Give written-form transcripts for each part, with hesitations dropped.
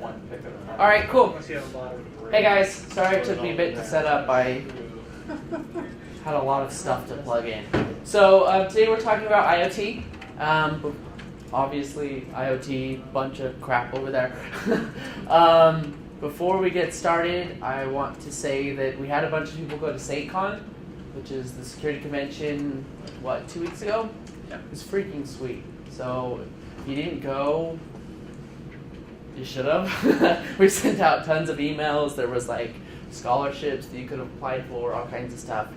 All right, cool. Hey guys, sorry it took me a bit to set up. I had a lot of stuff to plug in. So today we're talking about IoT. Obviously, IoT, bunch of crap over there. Before we get started, I want to say that we had a bunch of people go to SateCon, which is the security convention, 2 weeks ago? Yeah. It was freaking sweet. So if you didn't go, you should have. We sent out tons of emails. There was like scholarships that you could have applied for, all kinds of stuff.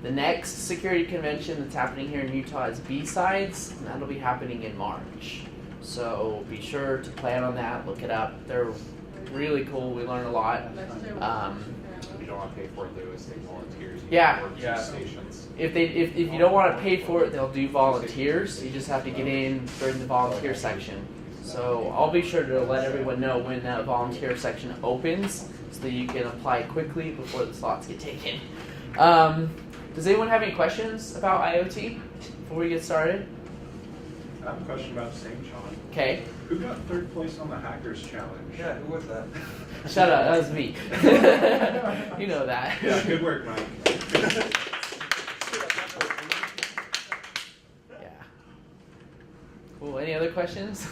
The next security convention that's happening here in Utah is B-Sides, and that'll be happening in March. So be sure to plan on that, look it up. They're really cool, we learn a lot. You don't want to pay for it, they always take volunteers. Yeah. Stations. If you don't want to pay for it, they'll do volunteers. You just have to get in during the volunteer section. So I'll be sure to let everyone know when that volunteer section opens so that you can apply quickly before the slots get taken. Does anyone have any questions about IoT before we get started? I have a question about St. John. Okay. Who got third place on the Hackers Challenge? Yeah, who was that? Shut up, that was me. You know that. Yeah, good work, Mike. Yeah. Cool, any other questions?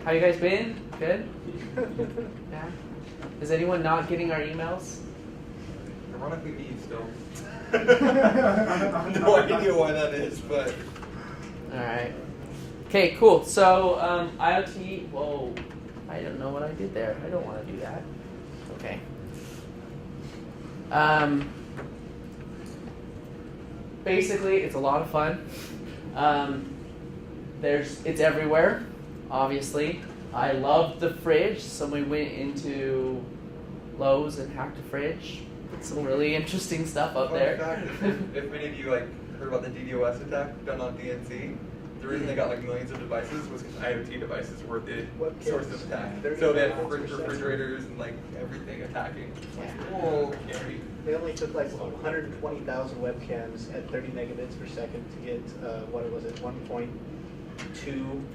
How you guys been? Good? Yeah. Is anyone not getting our emails? Ironically, me still. No idea why that is, but. Alright. Okay, cool. So, IoT, whoa, I don't know what I did there. I don't want to do that. Okay. Basically, it's a lot of fun. It's everywhere, obviously. I loved the fridge, so we went into Lowe's and hacked a fridge. Some really interesting stuff up there. Fact, if many of you heard about the DDoS attack done on DNC, the reason they got millions of devices was because IoT devices were the source of attack. So they had refrigerators and everything attacking. Whoa, scary. They only took 120,000 webcams at 30 megabits per second to get 1.2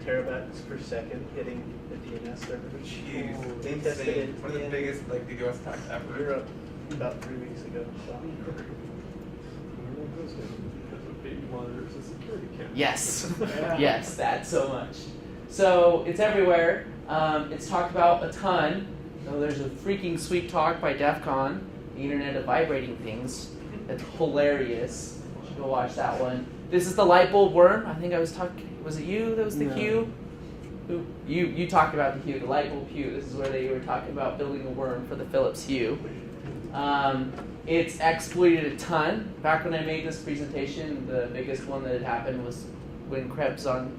terabytes per second hitting the DNS server. Jeez, They tested it one of the biggest DDoS attacks ever. in Europe about 3 weeks ago. Yes. Yes, that so much. So it's everywhere. It's talked about a ton. So there's a freaking sweet talk by DEF CON, the Internet of Vibrating Things. It's hilarious. You should go watch that one. This is the light bulb worm. I think I was talking. Was it you that was the Q? Who? You talked about the Hue, the light bulb Hue. This is where they were talking about building a worm for the Philips Hue. It's exploited a ton. Back when I made this presentation, the biggest one that had happened was when Krebs on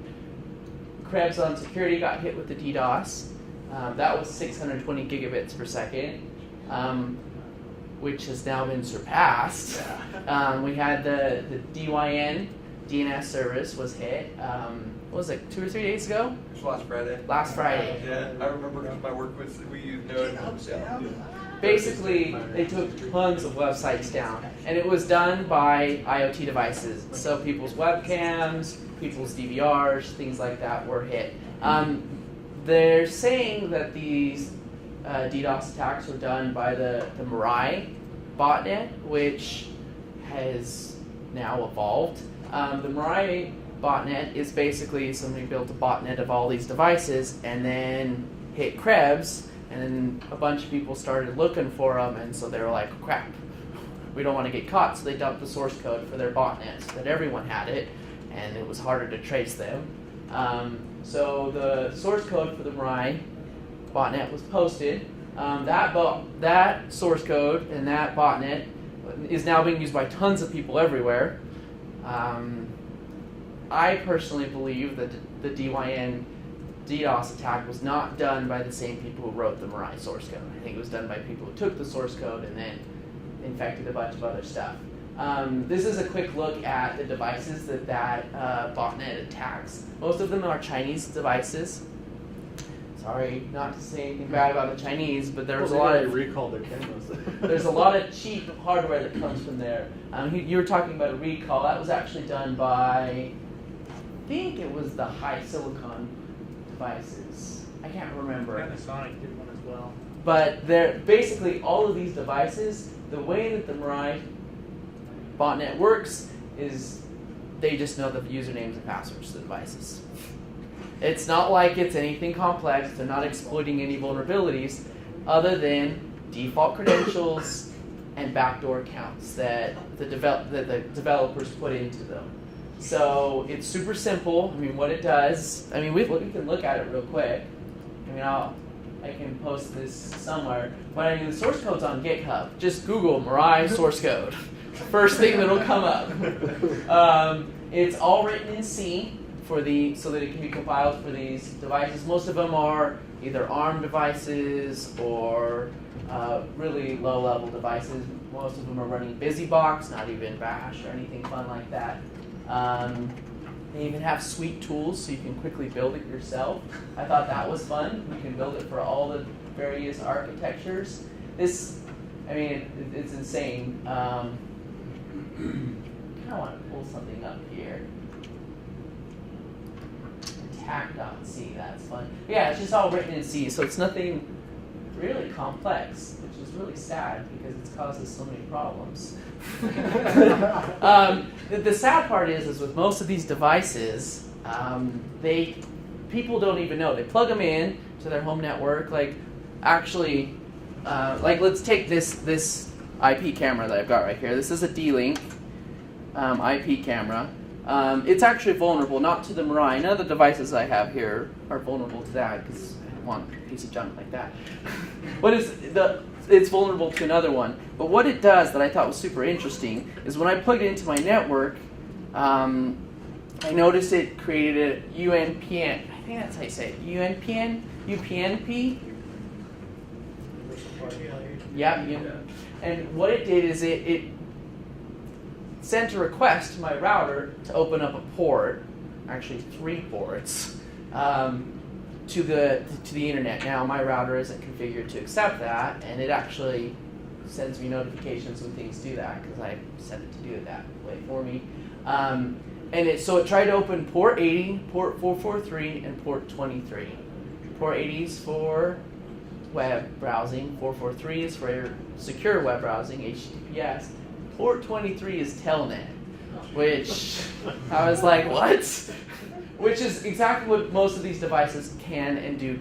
security got hit with the DDoS. That was 620 gigabits per second, which has now been surpassed. We had the DYN DNS service was hit. What was it, 2 or 3 days ago? It was Last Friday. Yeah, I remember because my work we used Node. Basically, they took tons of websites down, and it was done by IoT devices. So people's webcams, people's DVRs, things like that were hit. They're saying that these DDoS attacks were done by the Mirai botnet, which has now evolved. The Mirai botnet is basically somebody built a botnet of all these devices and then hit Krebs. And then a bunch of people started looking for them, and so they were like, crap, we don't want to get caught. So they dumped the source code for their botnet so that everyone had it, and it was harder to trace them. So the source code for the Mirai botnet was posted. That source code and that botnet is now being used by tons of people everywhere. I personally believe that the DYN DDoS attack was not done by the same people who wrote the Mirai source code. I think it was done by people who took the source code and then infected a bunch of other stuff. This is a quick look at the devices that botnet attacks. Most of them are Chinese devices. Sorry, not to say anything bad about the Chinese, but there's a lot of recall their cameras. there's a lot of cheap hardware that comes from there. You were talking about a recall. That was actually done by, I think it was the High Silicon devices? I can't remember. Panasonic did one as well. But they're basically all of these devices, the way that the Mirai botnet works is they just know the usernames and passwords to the devices. It's not like it's anything complex. They're not exploiting any vulnerabilities other than default credentials and backdoor accounts that the developers put into them. So it's super simple. I mean, what it does, I mean, we can look at it real quick. I mean, I can post this somewhere. But I mean, the source code's on GitHub. Just Google Mirai source code. First thing that'll come up. It's all written in C so that it can be compiled for these devices. Most of them are either ARM devices or really low-level devices. Most of them are running BusyBox, not even Bash or anything fun like that. They even have sweet tools so you can quickly build it yourself. I thought that was fun. You can build it for all the various architectures. It's insane. I kind of want to pull something up here. Attack.c, that's fun. Yeah, it's just all written in C, so it's nothing really complex, which is really sad because it's caused us so many problems. The sad part is with most of these devices, people don't even know. They plug them in to their home network. Like let's take this IP camera that I've got right here. This is a D-Link IP camera. It's actually vulnerable, not to the Mirai. None of the devices I have here are vulnerable to that because I don't want a piece of junk like that. But it's vulnerable to another one. But what it does that I thought was super interesting is when I plugged it into my network, I noticed it created a UNPN. I think that's how you say it. UPnP? Yeah. And what it did is it sent a request to my router to open up a port, actually 3 ports, to the internet. Now my router isn't configured to accept that, and it actually sends me notifications when things do that because I set it to do it that way for me. So it tried to open port 80, port 443, and port 23. Port 80 is for web browsing, 443 is for secure web browsing, HTTPS. Port 23 is telnet, which I was like, what? Which is exactly what most of these devices can and do.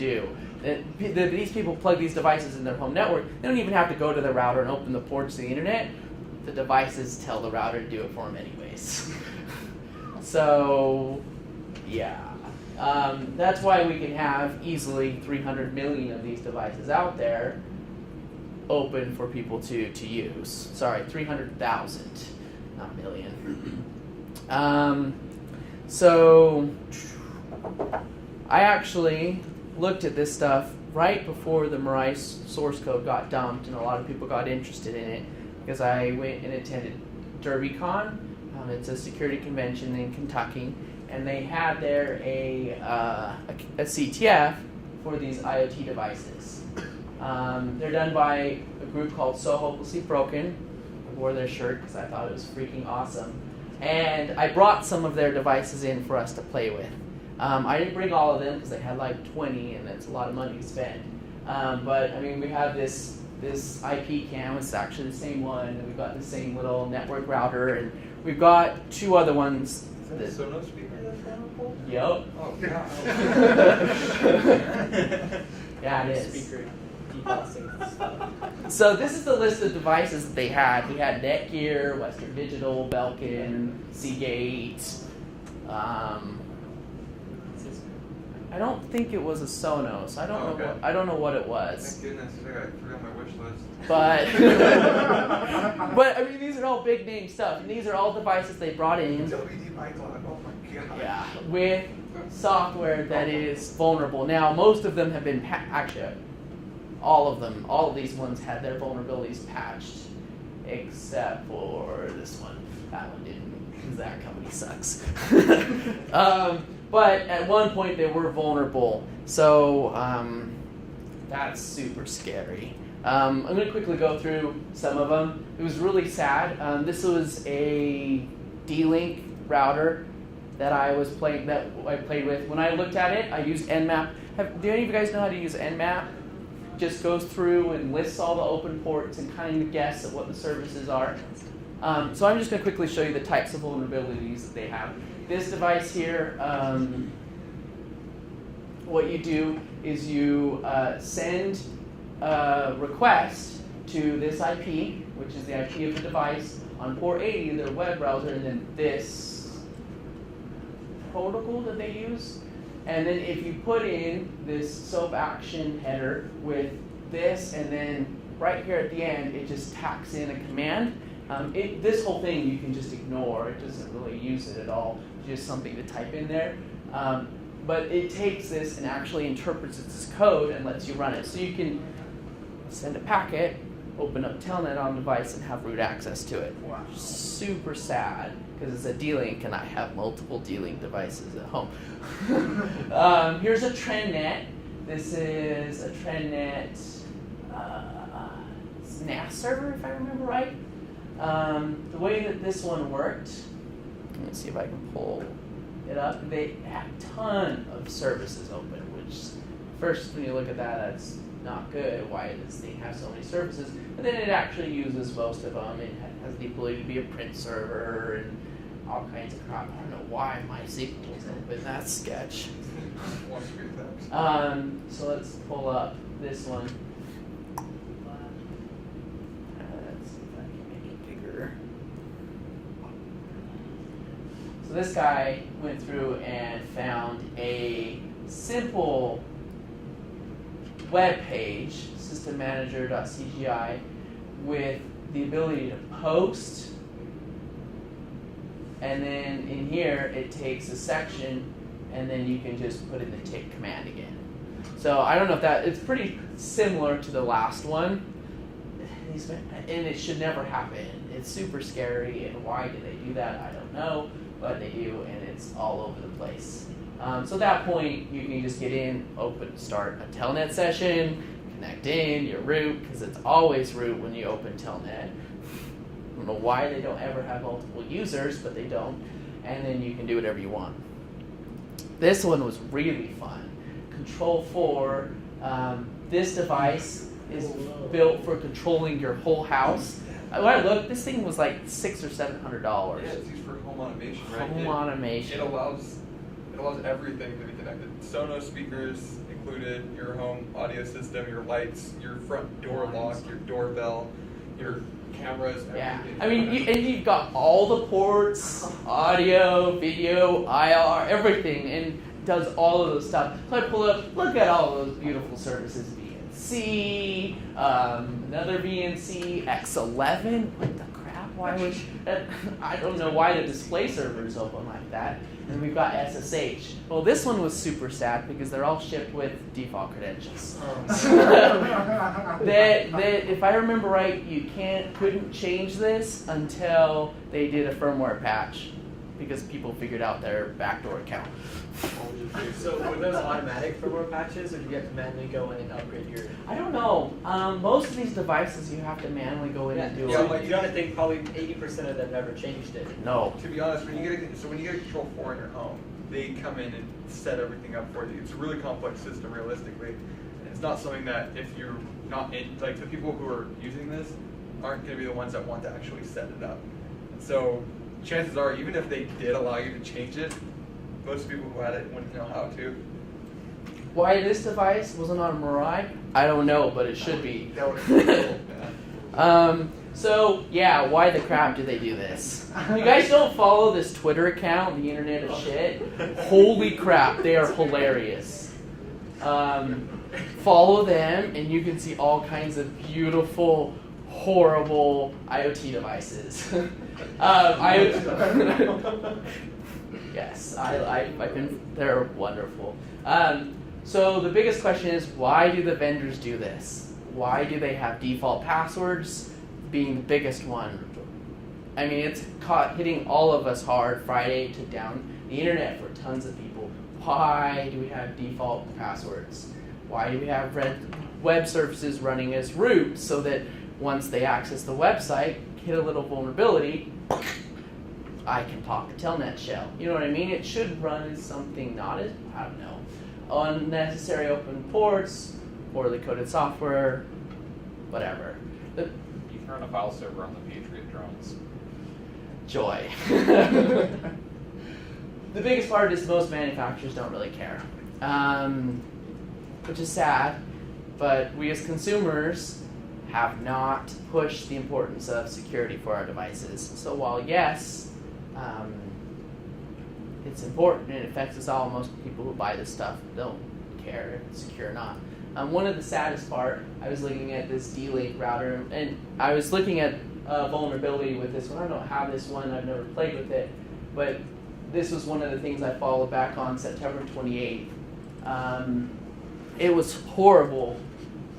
These people plug these devices in their home network. They don't even have to go to the router and open the ports to the internet. The devices tell the router to do it for them anyways. So, yeah. That's why we can have easily 300 million of these devices out there open for people to use. Sorry, 300,000, not million. So I actually looked at this stuff right before the Mirai source code got dumped, and a lot of people got interested in it because I went and attended DerbyCon. It's a security convention in Kentucky, and they had there a CTF for these IoT devices. They're done by a group called So Hopelessly Broken. I wore their shirt because I thought it was freaking awesome. And I brought some of their devices in for us to play with. I didn't bring all of them because they had like 20 and that's a lot of money to spend. But I mean, we have this IP cam. It's actually the same one. And we've got the same little network router. And we've got 2 other ones. Is that a Sonos speaker that's vulnerable? Yep. Oh, God. Yeah, it is. Speaker. So this is the list of devices that they had. We had Netgear, Western Digital, Belkin, Seagate. I don't think it was a Sonos. I don't know what it was. Thank goodness, I got 3 on my wish list. But I mean, these are all big name stuff, and these are all devices they brought in. WD Python, oh my God. Yeah, with software that is vulnerable. Now, most of them have been actually. All of these ones had their vulnerabilities patched, except for this one. That one didn't, because that company sucks. But at one point they were vulnerable, so that's super scary. I'm going to quickly go through some of them. It was really sad. This was a D-Link router that I played with. When I looked at it, I used Nmap. Do any of you guys know how to use Nmap? Just goes through and lists all the open ports and kind of guess at what the services are. So I'm just going to quickly show you the types of vulnerabilities that they have. This device here, what you do is you send a request to this IP, which is the IP of the device, on port 80, their web browser, and then this protocol that they use. And then if you put in this SOAP action header with this, and then right here at the end, it just tacks in a command. This whole thing you can just ignore. It doesn't really use it at all. It's just something to type in there. But it takes this and actually interprets it as code and lets you run it. So you can send a packet, open up Telnet on the device, and have root access to it. Wow. Super sad, because it's a D-Link and I have multiple D-Link devices at home. Here's a TrendNet. This is a TrendNet NAS server, if I remember right. The way that this one worked, let me see if I can pull it up. They have a ton of services open, which first when you look at that, that's not good. Why does this thing have so many services? But then it actually uses most of them. It has the ability to be a print server and all kinds of crap. I don't know why MySQL is open. That's sketch. So let's pull up this one. Let's see if I can make it bigger. So this guy went through and found a simple web page, systemmanager.cgi, with the ability to post, and then in here it takes a section, and then you can just put in the tick command again. So I don't know if it's pretty similar to the last one, and it should never happen. It's super scary, and why do they do that? I don't know, but they do, and it's all over the place. So at that point, you can just get in, start a Telnet session, connect in, your root, because it's always root when you open Telnet. I don't know why they don't ever have multiple users, but they don't. And then you can do whatever you want. This one was really fun. Control 4, this device is built for controlling your whole house. When I looked, this thing was like $600 or $700. Yeah, it's used for home automation, right? Home automation. It allows everything to be connected. Sonos speakers included, your home audio system, your lights, your front door lock, your doorbell, your cameras, everything. Yeah, I mean, you've got all the ports, audio, video, IR, everything, and does all of those stuff. So I pull up, look at all those beautiful services, VNC, another VNC, X11, what the crap, why would, I don't know why the display server is open like that. And we've got SSH. Well, this one was super sad because they're all shipped with default credentials. If I remember right, you couldn't change this until they did a firmware patch because people figured out their backdoor account. So were those automatic firmware patches, or do you have to manually go in and upgrade your? I don't know. Most of these devices you have to manually go in and do So it. you gotta think probably 80% of them never changed it. No. To be honest, when you get a Control 4 in your home, they come in and set everything up for you. It's a really complex system, realistically. It's not something that if you're not in, like the people who are using this aren't going to be the ones that want to actually set it up. So chances are, even if they did allow you to change it, most people who had it wouldn't know how to. Why this device wasn't on Mirai? I don't know, but it should be. That would be cool. Yeah. So, yeah, why the crap do they do this? You guys don't follow this Twitter account, the internet of shit? Holy crap, they are hilarious. Follow them, and you can see all kinds of beautiful, horrible IoT devices. Yes, I've been, they're wonderful. So the biggest question is, why do the vendors do this? Why do they have default passwords being the biggest one? I mean, it's hitting all of us hard Friday to down the internet for tons of people. Why do we have default passwords? Why do we have web services running as root so that once they access the website, hit a little vulnerability, I can talk to telnet shell. You know what I mean? It should run as something not as, I don't know, unnecessary open ports, poorly coded software, whatever. You can run a file server on the Patriot drones. Joy. The biggest part is most manufacturers don't really care, which is sad, but we as consumers have not pushed the importance of security for our devices. So while yes, it's important and it affects us all, most people who buy this stuff don't care if it's secure or not. One of the saddest part, I was looking at this D-Link router, and I was looking at vulnerability with this one. I don't have this one, I've never played with it, but this was one of the things I followed back on September 28th. It was horrible,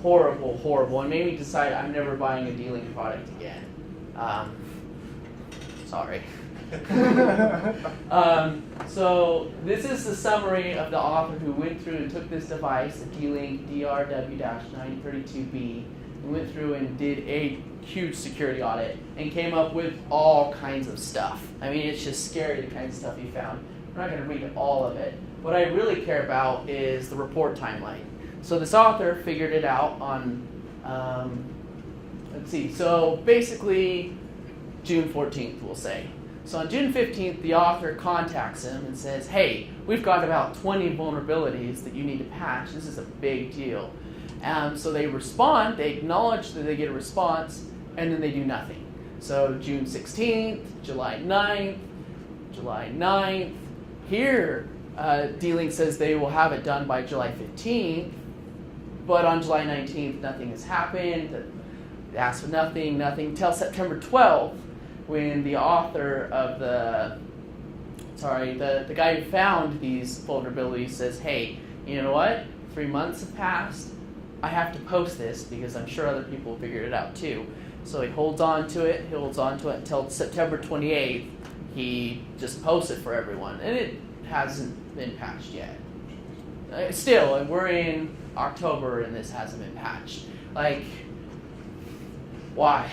horrible, horrible, and made me decide I'm never buying a D-Link product again. Sorry. So this is the summary of the author who went through and took this device, the D-Link DRW-932B, and went through and did a huge security audit and came up with all kinds of stuff. I mean, it's just scary the kind of stuff he found. I'm not going to read all of it. What I really care about is the report timeline. So this author figured it out on, let's see, so basically June 14th, we'll say. So on June 15th, the author contacts him and says, hey, we've got about 20 vulnerabilities that you need to patch. This is a big deal. So they respond, they acknowledge that they get a response, and then they do nothing. So June 16th, July 9th. Here, D-Link says they will have it done by July 15th, but on July 19th, nothing has happened. They asked for nothing, till September 12th, when the author of the guy who found these vulnerabilities says, hey, you know what? 3 months have passed. I have to post this because I'm sure other people figured it out too. So he holds on to it until September 28th. He just posts it for everyone. And it hasn't been patched yet. Still, we're in October and this hasn't been patched. Like, why?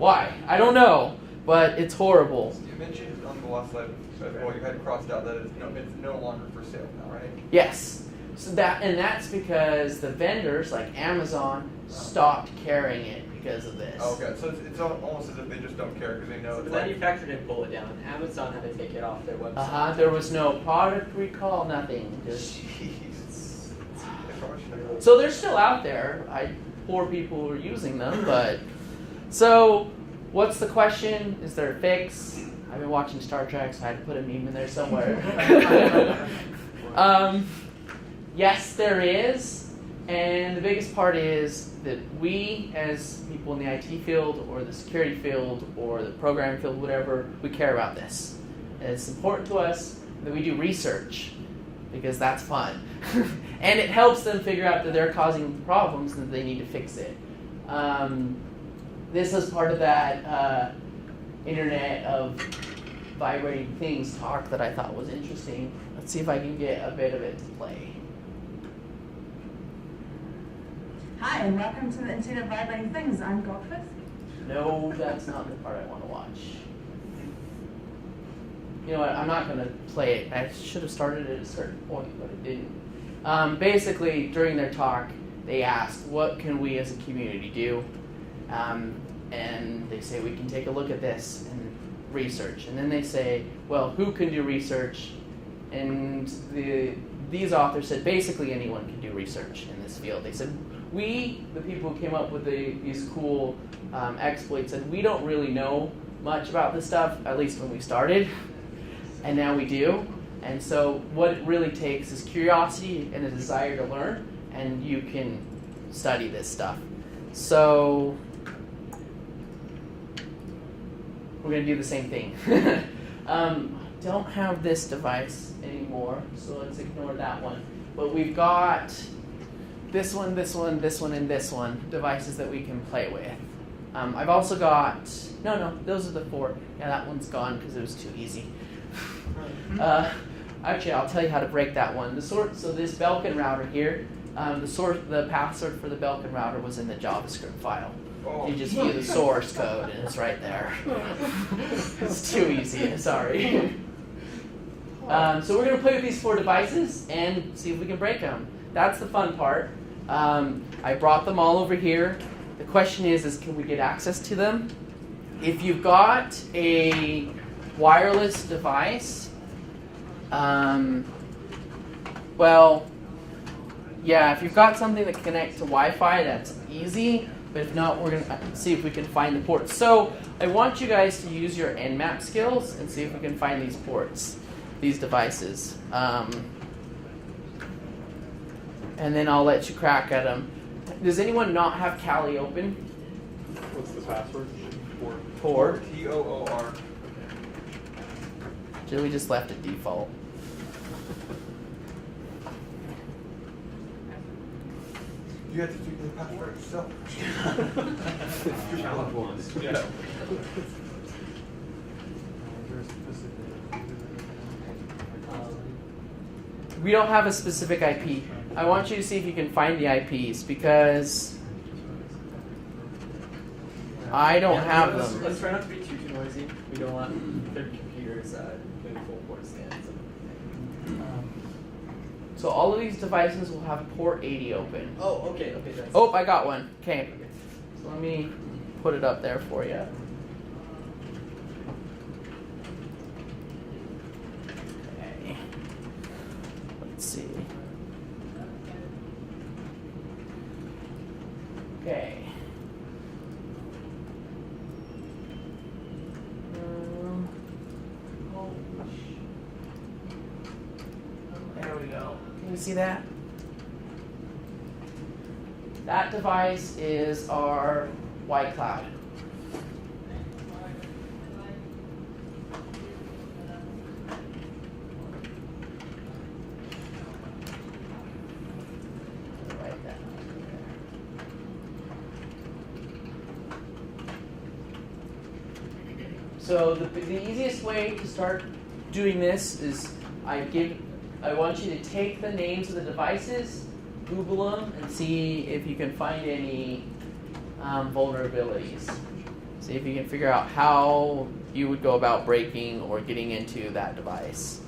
I don't know, but it's horrible. You mentioned on the last slide, well, you had crossed out that it's no longer for sale now, right? Yes. So that's because the vendors like Amazon stopped carrying it because of this. Oh, okay, so it's almost as if they just don't care because they know So it's the manufacturer didn't pull it down. Amazon had to take it off their website. There was no product recall, nothing. Just Jeez. so they're still out there. Poor people who are using them, but so what's the question? Is there a fix? I've been watching Star Trek, so I had to put a meme in there somewhere. Yes, there is, and the biggest part is that we, as people in the IT field, or the security field, or the programming field, whatever, we care about this. And it's important to us that we do research, because that's fun. And it helps them figure out that they're causing problems and that they need to fix it. This is part of that Internet of Vibrating Things talk that I thought was interesting. Let's see if I can get a bit of it to play. Hi, and welcome to the Internet of Vibrating Things. I'm Godfrey. No, that's not the part I want to watch. You know what, I'm not going to play it. I should have started at a certain point, but I didn't. Basically, during their talk, they asked, what can we as a community do? And they say, we can take a look at this and research. And then they say, well, who can do research? And these authors said, basically anyone can do research in this field. They said, we, the people who came up with these cool exploits, said we don't really know much about this stuff, at least when we started, and now we do. And so what it really takes is curiosity and a desire to learn, and you can study this stuff. So we're going to do the same thing. Don't have this device anymore, so let's ignore that one. But we've got this one, and this one, devices that we can play with. I've also got, no, those are the 4. Yeah, that one's gone because it was too easy. Actually, I'll tell you how to break that one. So this Belkin router here, the path sort for the Belkin router was in the JavaScript file. You just view the source code and it's right there. It's too easy, sorry. So we're going to play with these 4 devices and see if we can break them. That's the fun part. I brought them all over here. The question is can we get access to them? If you've got a wireless device, well, yeah, if you've got something that can connect to Wi-Fi, that's easy. But if not, we're going to see if we can find the ports. So I want you guys to use your Nmap skills and see if we can find these ports, these devices. And then I'll let you crack at them. Does anyone not have Kali open? What's the password? Tor. T-O-O-R. Joey just left it default. You have to figure the password yourself. Challenge ones. Yeah. We don't have a specific IP. I want you to see if you can find the IPs because I don't have them. Let's try not to be too noisy. We don't want their computers doing full port scans. So all of these devices will have port 80 open. Oh, okay, that's. Oh, I got one. Okay. So let me put it up there for you. Okay. Let's see. Okay. There we go. Can you see that? That device is our white cloud. Write that there. So the easiest way to start doing this is I want you to take the names of the devices, Google them, and see if you can find any vulnerabilities. See if you can figure out how you would go about breaking or getting into that device.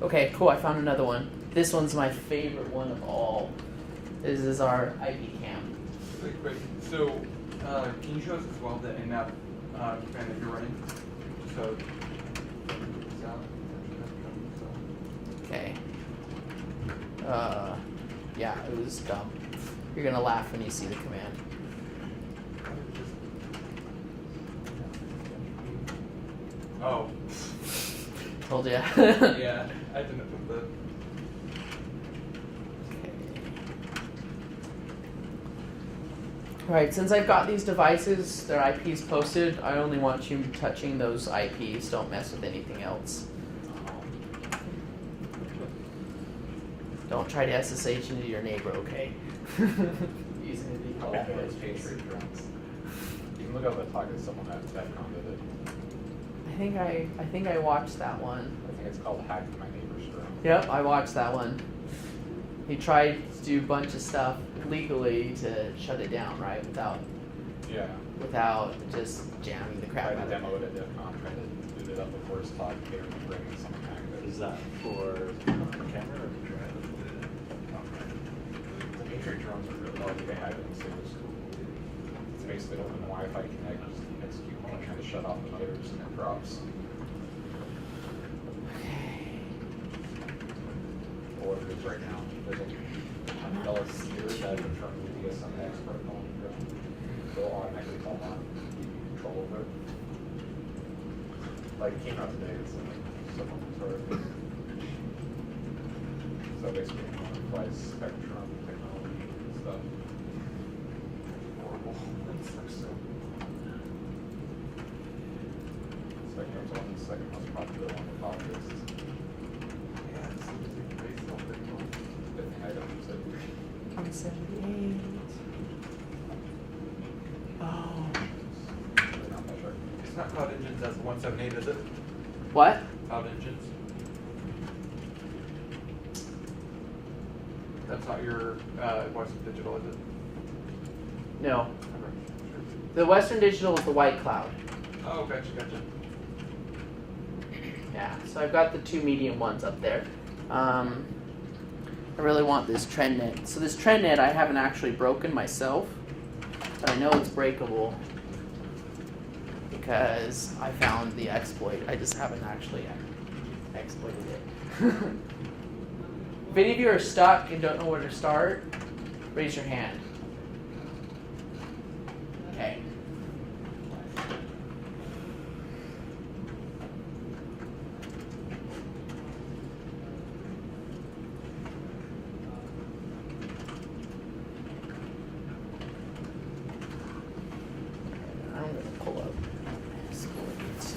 Okay, cool, I found another one. This one's my favorite one of all. This is our IP cam. Wait. So, can you show us as well the Nmap command that you're running? So, Okay. Yeah, it was dumb. You're gonna laugh when you see the command. Oh. Told ya. Yeah, I didn't put the. Alright, since I've got these devices, their IPs posted, I only want you touching those IPs. Don't mess with anything else. Don't try to SSH into your neighbor, okay? Using the default. Okay, it's Patriot drones. You can look up the talk to someone that commented it. I think I watched that one. I think it's called Hack My Neighbor's Drone. Yep, I watched that one. He tried to do a bunch of stuff legally to shut it down, right? Without just jamming the crap Tried out to of demo it. it at DEFCON, tried to boot it up before his talk, they were bringing someone hack it. Is that for camera or drive? The Patriot drones are really hard to hack it in single school. It's basically open Wi-Fi connect, just execute one, trying to shut off the motors and it drops. Or there's right now, there's a $100 steer that is from the DSM expert on the drone. So it'll automatically call on control over it. Like it came out today, it's someone sort of. So basically, it applies spectrum technology and stuff. Horrible. Spectrum's only the second most popular one with objects. Yeah, it's based on pretty cool. Good thing I don't use it. 178. Oh. Really not that sharp. not Cloud Engines as 178, is it? What? Cloud Engines. That's not your Western Digital, is it? No. Okay. The Western Digital is the white cloud. Oh, gotcha. Yeah, so I've got the two medium ones up there. I really want this TrendNet. So this TrendNet I haven't actually broken myself, but I know it's breakable because I found the exploit. I just haven't actually exploited it. If any of you are stuck and don't know where to start, raise your hand. Okay. I'm going to pull up exploits.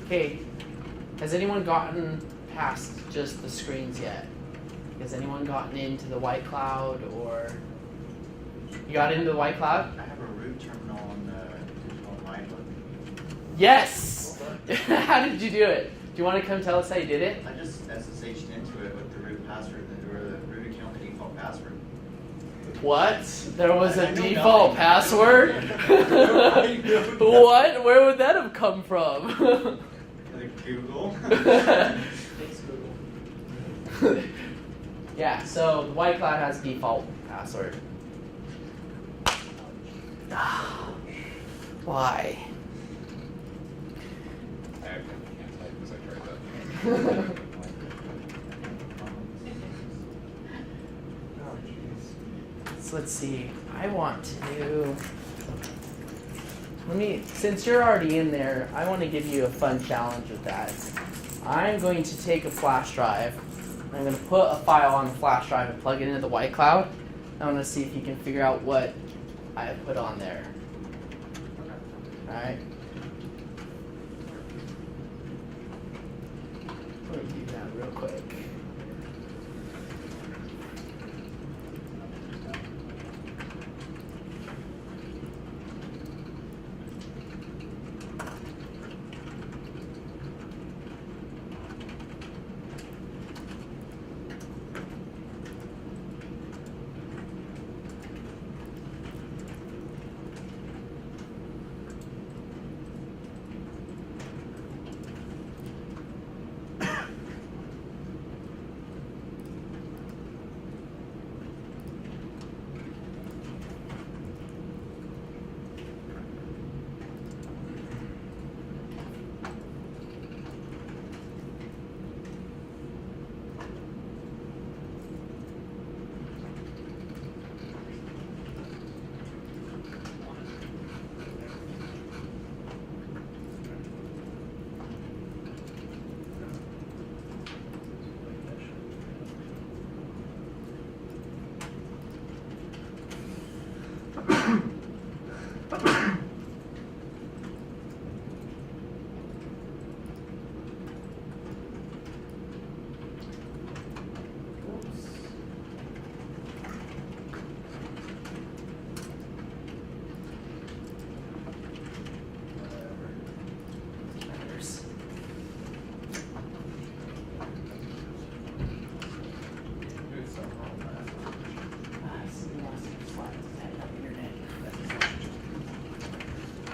Okay, has anyone gotten past just the screens yet? Has anyone gotten into the white cloud or you got into the white cloud? I have a root terminal on the digital line book. Yes! How did you do it? Do you want to come tell us how you did it? I just SSH'd into it with the root password or the root account, the default password. What? There was I a know default nothing. password? What? Where would that have come from? Like Google. Thanks, Google. Yeah, so the white cloud has default password. Why? I actually can't type because I tried that. So let's see. I want to. Since you're already in there, I want to give you a fun challenge with that. I'm going to take a flash drive. I'm going to put a file on the flash drive and plug it into the white cloud. I want to see if you can figure out what I have put on there. Alright. Let me do that real quick.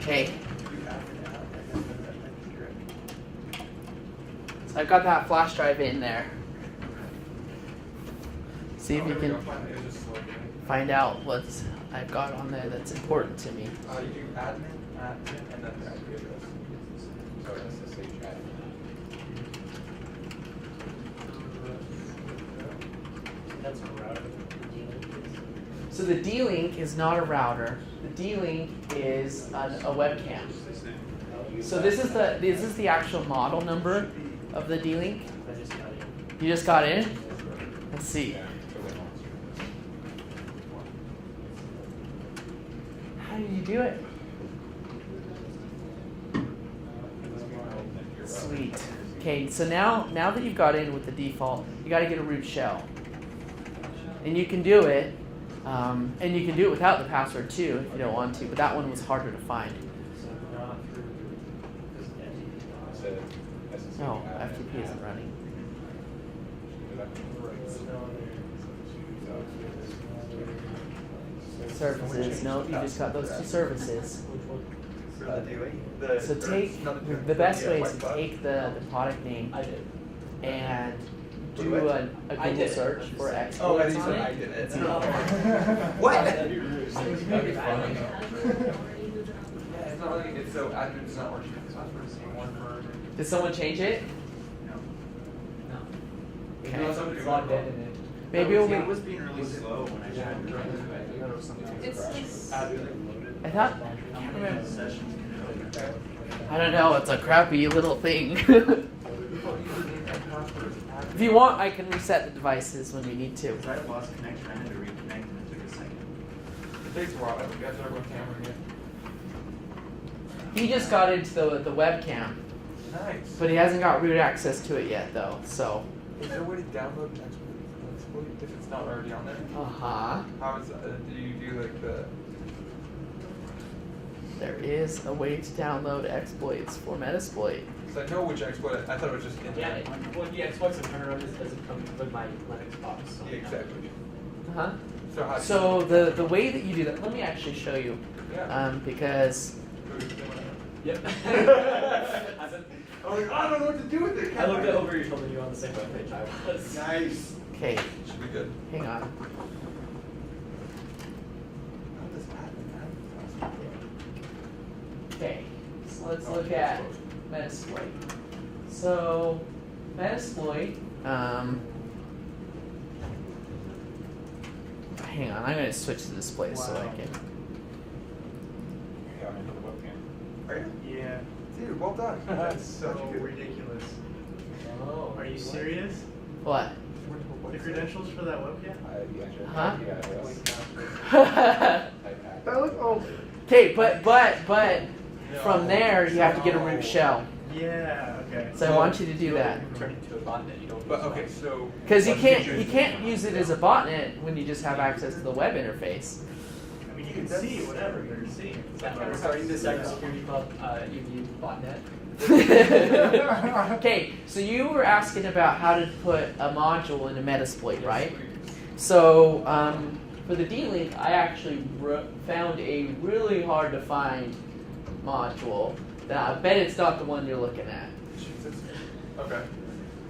Okay. So I've got that flash drive in there. See if you can find out what I've got on there that's important to me. You do admin, and then the IP address. So SSH admin. That's a router. So the D-Link is not a router. The D-Link is a webcam. So this is the actual model number of the D-Link. I just got it. You just got in? Let's see. How did you do it? Sweet. Okay, so now that you've got in with the default, you got to get a root shell. And you can do it. And you can do it without the password too if you don't want to, but that one was harder to find. No, FTP isn't running. Services, no, you just got those two services. So take, the best way is to take the product name I did. and do a I Google did. search for Oh, I exploits think on I it. did it. What? That'd be funny. Yeah, it's not really, it's so admin's not working. It's not for the same one for. Did someone change it? You Okay. know, somebody's logged in and it. Maybe it we'll was being really slow when I tried to run it. I thought, I can't remember. Sessions. I don't know, it's a crappy little thing. If you want, I can reset the devices when we need to. Because I had lost connection, I had to reconnect and it took a second. It takes a while, we got to our camera here. He just got into the webcam. Nice. But he hasn't got root access to it yet, though. So. Is there a way to download an exploit if it's not already on there? Uh-huh. How is do you do like the? There is a way to download exploits for Metasploit. So I know which exploit. I thought it was just in Yeah, there. well, the exploits and turnaround doesn't come with my Linux box. So Yeah, exactly. Uh-huh. So how? So the way that you do that, let me actually show you. Yeah. because Yep. I don't know what to do with it. I looked over your shoulder. You were on the same webpage I was. Nice. okay, Should be good. hang on. How does that Okay, so let's look at Metasploit. So Metasploit, hang on, I'm gonna switch to this place so I can. Yeah, I'm into the webcam. Are you? Yeah, Dude, well done. that's Such a so good- ridiculous. Oh. Are you serious? What? The credentials for that webcam? Huh? That look, oh. Okay, but from there you have to get a root shell. Yeah, okay. So I want you to do that. Turn it into a botnet. You don't. But okay, so. Because you can't use it as a botnet when you just have access to the web interface. I mean, you can see whatever you're seeing. We're starting the cybersecurity club. EVU botnet. Okay, so you were asking about how to put a module in a Metasploit, right? So for the D-Link, I actually found a really hard to find module. That I bet it's not the one you're looking at. Jesus. Okay.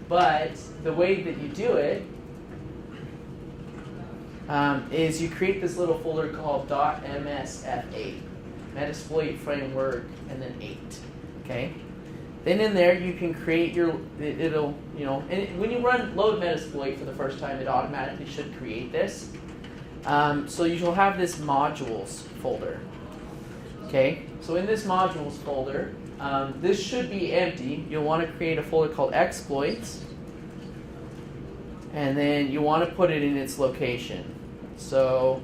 But the way that you do it is you create this little folder called .msf8, Metasploit Framework, and then 8. Okay. Then in there you can create your it'll and when you load Metasploit for the first time, it automatically should create this. So you'll have this modules folder. Okay. So in this modules folder, this should be empty. You'll want to create a folder called exploits. And then you want to put it in its location. So,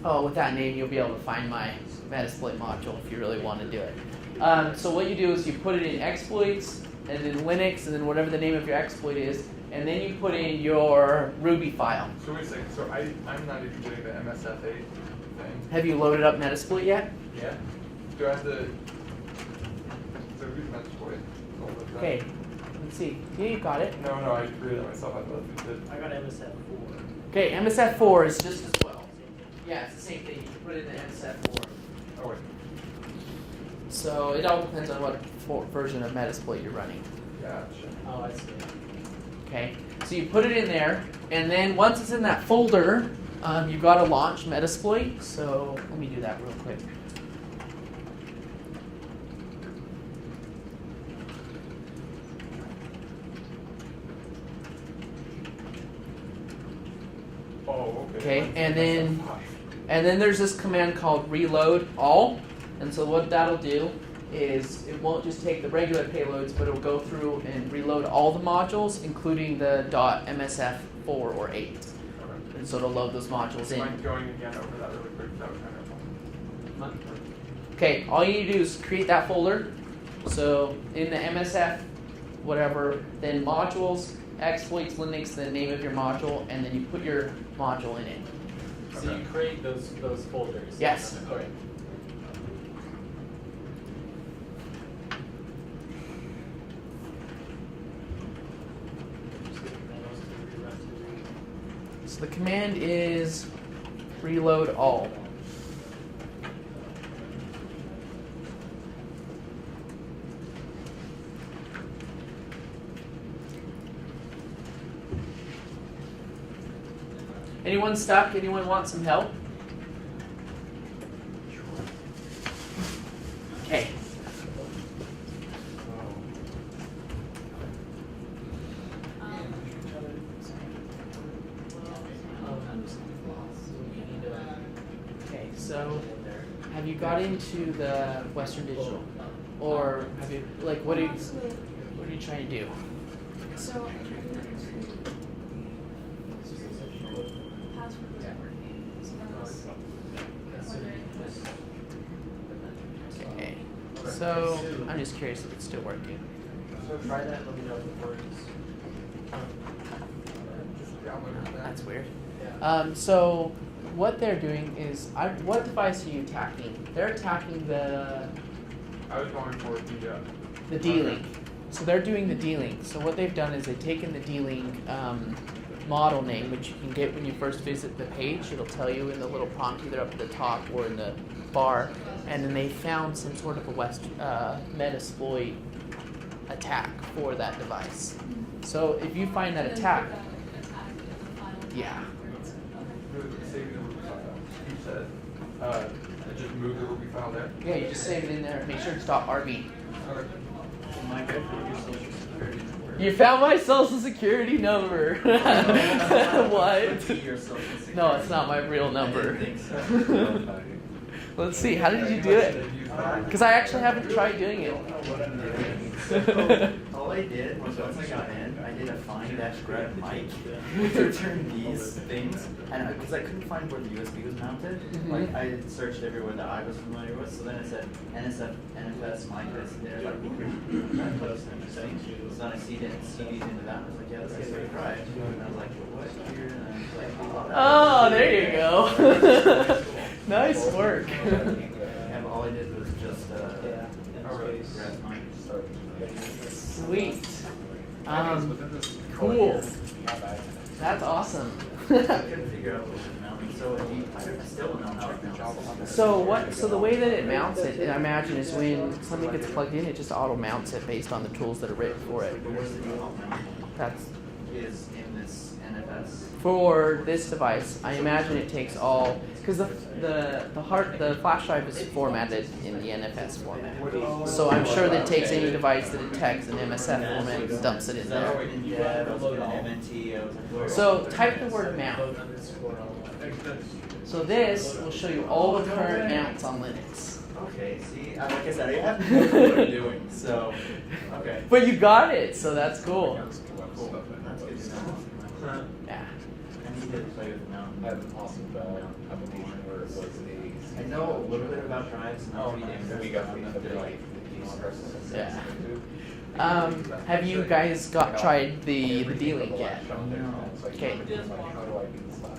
with that name, you'll be able to find my Metasploit module if you really want to do it. So what you do is you put it in exploits, and then Linux, and then whatever the name of your exploit is, and then you put in your Ruby file. So wait a second. So I'm not even doing the MSF8 thing. Have you loaded up Metasploit yet? Yeah. Do I have to? So who's Metasploit? Okay, let's see. Yeah, you got it. No, I created it myself. I thought it did. I got MSF4. Okay, MSF4 is just as well. Yeah, it's the same thing. You can put it in the MSF4. Oh wait. So it all depends on what version of Metasploit you're running. Gotcha. Oh, I see. Okay, so you put it in there, and then once it's in that folder, you've got to launch Metasploit. So let me do that real quick. Oh, okay. Okay, and then there's this command called reload all, and so what that'll do is it won't just take the regular payloads, but it'll go through and reload all the modules, including the .msf4 or 8. Okay. And so it'll load those modules in. Mind going again over that really quick? That was kind of fun. Okay, all you need to do is create that folder. So in the MSF, whatever, then modules, exploits, Linux, the name of your module, and then you put your module in it. So you create those folders. Yes. Okay. So the command is reload all. Anyone stuck? Anyone want some help? Okay. Okay, so have you got into the Western Digital? Or have you, like, what are you trying to do? So I'm trying to password was working. So I was wondering. Okay, so So I'm just curious if it's still working. So try that and let me know if it works. Just download that. That's weird. Yeah. So what they're doing is, what device are you attacking? They're attacking the I was going for the D-Link. So they're doing the D-Link. So what they've done is they've taken the D-Link model name, which you can get when you first visit the page. It'll tell you in the little prompt either up at the top or in the bar. And then they found some sort of a Metasploit attack for that device. So if you find that attack, yeah. saving the Ruby file. You said, just move the Ruby file there. Yeah, you just save it in there. Make sure it's .rb. Okay. Mike, I put your social security number. You found my social security number. What? Your social security. No, it's not my real number. I didn't think so. Let's see. How did you do it? Because I actually haven't tried doing it. All I did was once I got in, I did a find dash grab mic to return these things, and because I couldn't find where the USB was mounted, like I searched everywhere that I was familiar with. So then it said NSF, NFS, mic this, and they're like, ooh, that looks interesting. So then I CD'd into that, and I was like, yeah, let's give it a try. And I was like, well, what here? And I was like, Oh, there you go. Nice work. and all I did was just grab mic. Sweet. Cool. That's awesome. I couldn't figure out what was mounting, so I still don't know how it mounts. So the way that it mounts it, I imagine, is when something gets plugged in, it just auto mounts it based on the tools that are written for it. But where's the default mount? That's Is in this NFS. for this device. I imagine it takes all, because the flash drive is formatted in the NFS format. So I'm sure that it takes any device that detects an MSF format and dumps it in there. In dev, I was doing MNT, I was like, where? So type the word mount. So this will show you all the current mounts on Linux. Okay, see, like I said, I have no clue what I'm doing, so, okay. But you got it, so that's cool. Cool, that's good to know. Yeah. I need to play with the mountain. I have an awesome application where it was a. I know a little bit about drives, Oh, not 3D, and we got the like the Yeah. Have you guys tried the D-Link yet? Okay.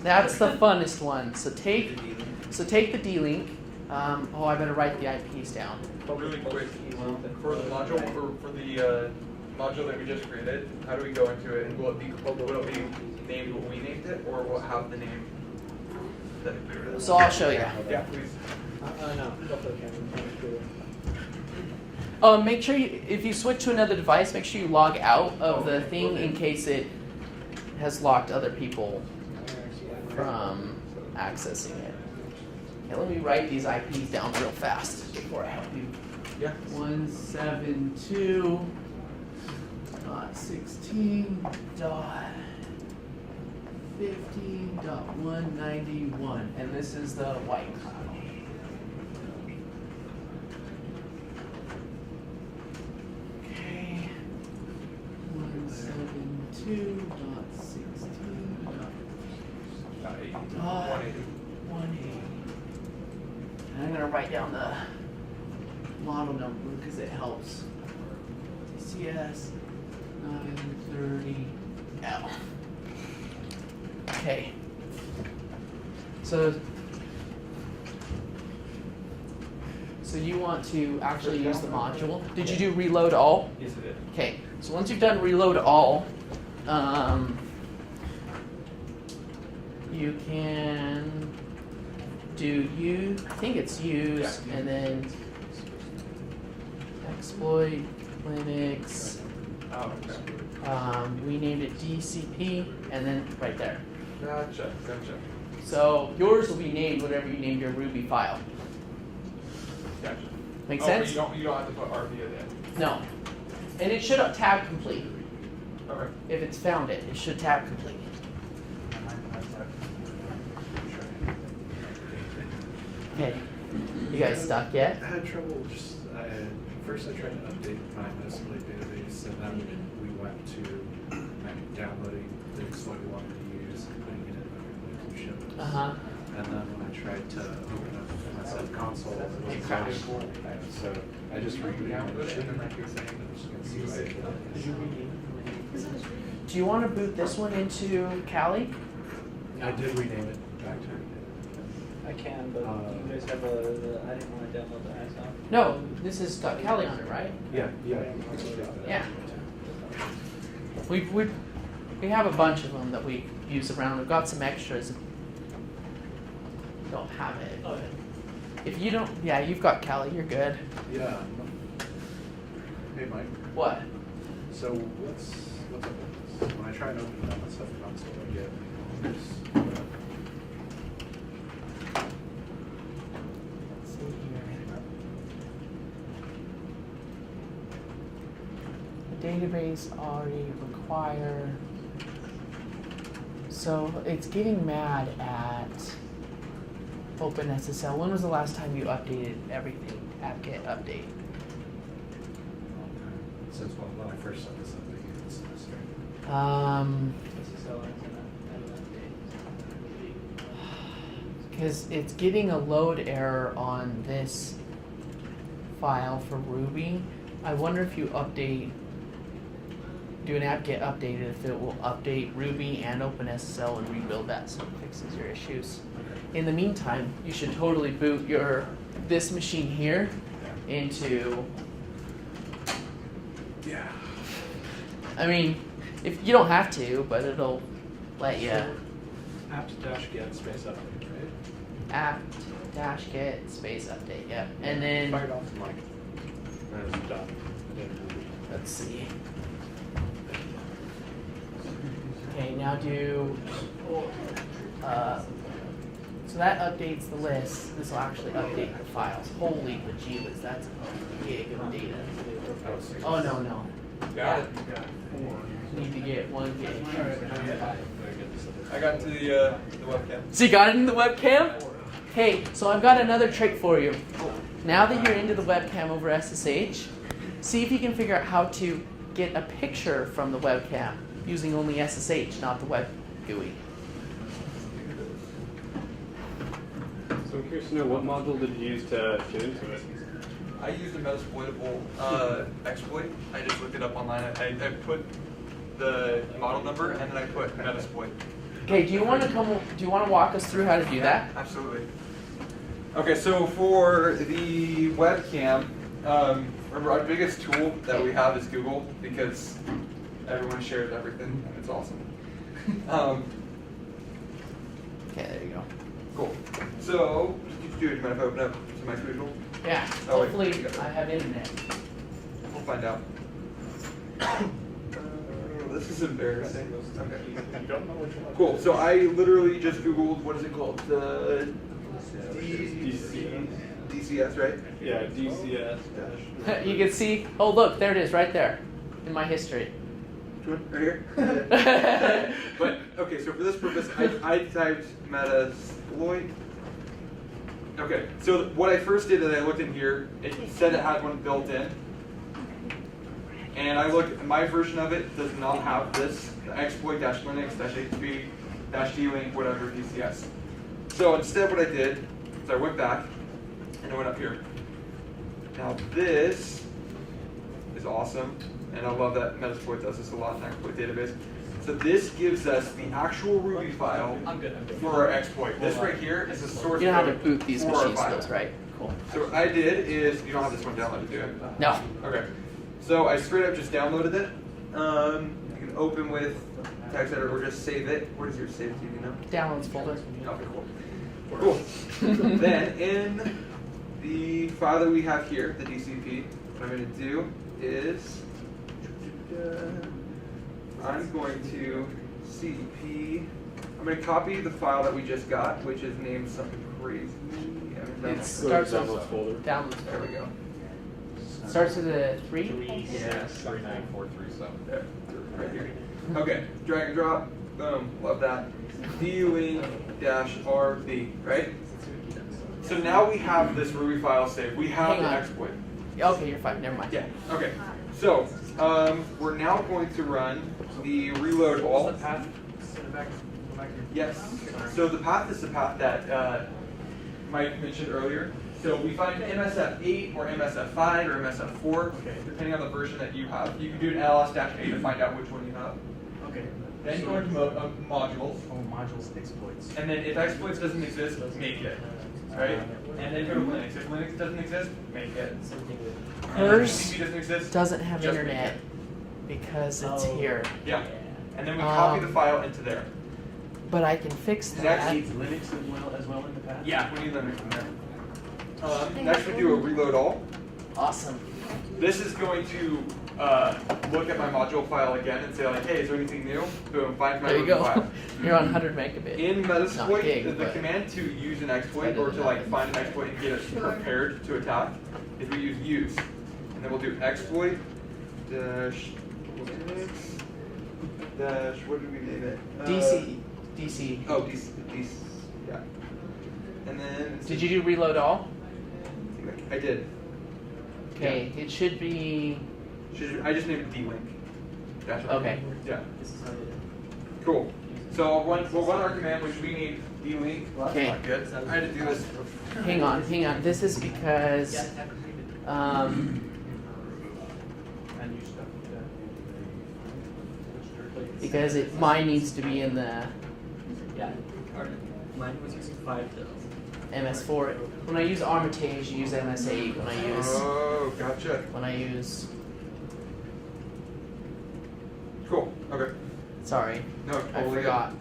That's the funnest one. So take the D-Link. I better write the IPs down. But really quick, for the module, for the module that we just created, how do we go into it? Will it be named what we named it, or will it have the name that we created? So I'll show you. Yeah, please. No, go for the camera. Make sure if you switch to another device, make sure you log out of the thing in case it has locked other people from accessing it. Okay, let me write these IPs down real fast before I help you. Yeah. 172.16.15.191, and this is the white cloud. Okay. 172.16.180. And I'm gonna write down the model number because it helps. TCS 930L. Okay. So you want to actually use the module. Did you do reload all? Yes, it did. Okay. So once you've done reload all, you can do I think it's use, and then exploit Linux. Oh, okay. We named it DCP, and then right there. Gotcha. So yours will be named whatever you named your Ruby file. Gotcha. Make But sense? you don't have to put RB at the end. No. And it should have tab complete. Okay. If it's found it should tab complete. Okay. You guys stuck yet? I had trouble first I tried to update my Metasploit database, and then we went to downloading the exploit we wanted to use and putting it in the ship. And then when I tried to open up my sub console, it was crashing. So I just rebooted my machine and I'm just gonna see what I can. Do you want to boot this one into Kali? I did rename it back to. I can, but you guys have I didn't want to download the ISO. No, this has got Kali on it, right? Yeah. Yeah. We have a bunch of them that we use around. We've got some extras. We don't have it. But if you don't, yeah, you've got Kali. You're good. Yeah. Hey Mike. What? So what's up with this? When I try and open it on the sub console, I get this. Let's see here. The database already require. So it's getting mad at OpenSSL. When was the last time you updated everything? Apt-get update. Since when I first set this up again this semester. Because it's getting a load error on this file for Ruby. I wonder if you do an apt-get updated, if it will update Ruby and OpenSSL and rebuild that so it fixes your issues. In the meantime, you should totally boot this machine here into. Yeah. I mean, if you don't have to, but it'll let you. Apt-get space update, right? Apt-get space update, yeah. And then Fired off the mic. And it's done. let's see. Okay, now do. So that updates the list. This will actually update the files. Holy bejeebus, that's a gig of data. Oh no. Got it. Need to get 1 gig. I got to the webcam. So you got it in the webcam? Hey, so I've got another trick for you. Now that you're into the webcam over SSH, see if you can figure out how to get a picture from the webcam using only SSH, not the web GUI. So I'm curious to know, what module did you use to get into it? I used a metasploitable exploit. I just looked it up online. I put the model number and then I put metasploit. Okay, do you want to walk us through how to do that? Absolutely. Okay, so for the webcam, remember our biggest tool that we have is Google because everyone shares everything and it's awesome. Okay, there you go. Cool. So, do you mind if I open up to my Google? Yeah, Oh, wait. hopefully I have internet. We'll find out. This is embarrassing. Okay. Cool. So I literally just Googled, what is it called? The DCS, right? Yeah, DCS. You can see, oh look, there it is right there in my history. Right here? But, okay, so for this purpose, I typed metasploit. Okay, so what I first did is I looked in here, it said it had one built in. And I looked, my version of it does not have this, the exploit-linux-hp-d-link, whatever, DCS. So instead what I did is I went back and I went up here. Now this is awesome, and I love that Metasploit does this a lot in exploit database. So this gives us the actual Ruby file for our exploit. This right here is the source code. You know how to boot these for our machine file. skills, right? Cool. So what I did is, you don't have this one downloaded, do you? No. Okay. So I straight up just downloaded it. You can open with text editor or just save it. Where does your save to, you know? Downloads folder. Okay, cool. Cool. Then in the file that we have here, the DCP, what I'm going to do is I'm going to CP. I'm going to copy the file that we just got, which is named something crazy. It starts with downloads folder. downloads There we folder. go. Starts with a 3? Yeah, 39437. There, right here. Okay, drag and drop. Boom, love that. D-link-RB, right? So now we have this Ruby file saved. We have Hang the on. exploit. Okay, you're fine. Never mind. Yeah. Okay. So we're now going to run the reload all. Yes. So the path is the path that Mike mentioned earlier. So we find MSF8 or MSF5 or MSF4, depending on the version that you have. You can do an ls-a to find out which one you have. Okay. Then you go into modules. Oh, modules exploits. And then if exploits doesn't exist, make it. Right? And then go to Linux. If Linux doesn't exist, make it. Hers if doesn't exist, doesn't have just make internet it. because it's here. Yeah. And then we copy the file into there. But I can fix that. Needs Linux as well in the past? Yeah, we need Linux in there. Next we do a reload all. Awesome. This is going to look at my module file again and say like, hey, is there anything new? Boom, find my There you root go. file. You're on 100 megabit. In Metasploit, gig, the but command to use an exploit or to like find an exploit and get it prepared to attack is we use. And then we'll do exploit dash Linux dash, what did we name it? DC. Oh, DC, yeah. And then Did you do reload all? I did. Okay, it should be. I just named it D-Link. That's right. Okay. Yeah. Cool. So we'll run our command, which we need D-Link. Okay. Not good. I had to do this. Hang on. This is because. Because mine needs to be in the Yeah. Mine was using 5 though. MS4. When I use Armitage, you use MS8. When Oh, gotcha. I use. Cool. Okay. Sorry, No, I totally forgot.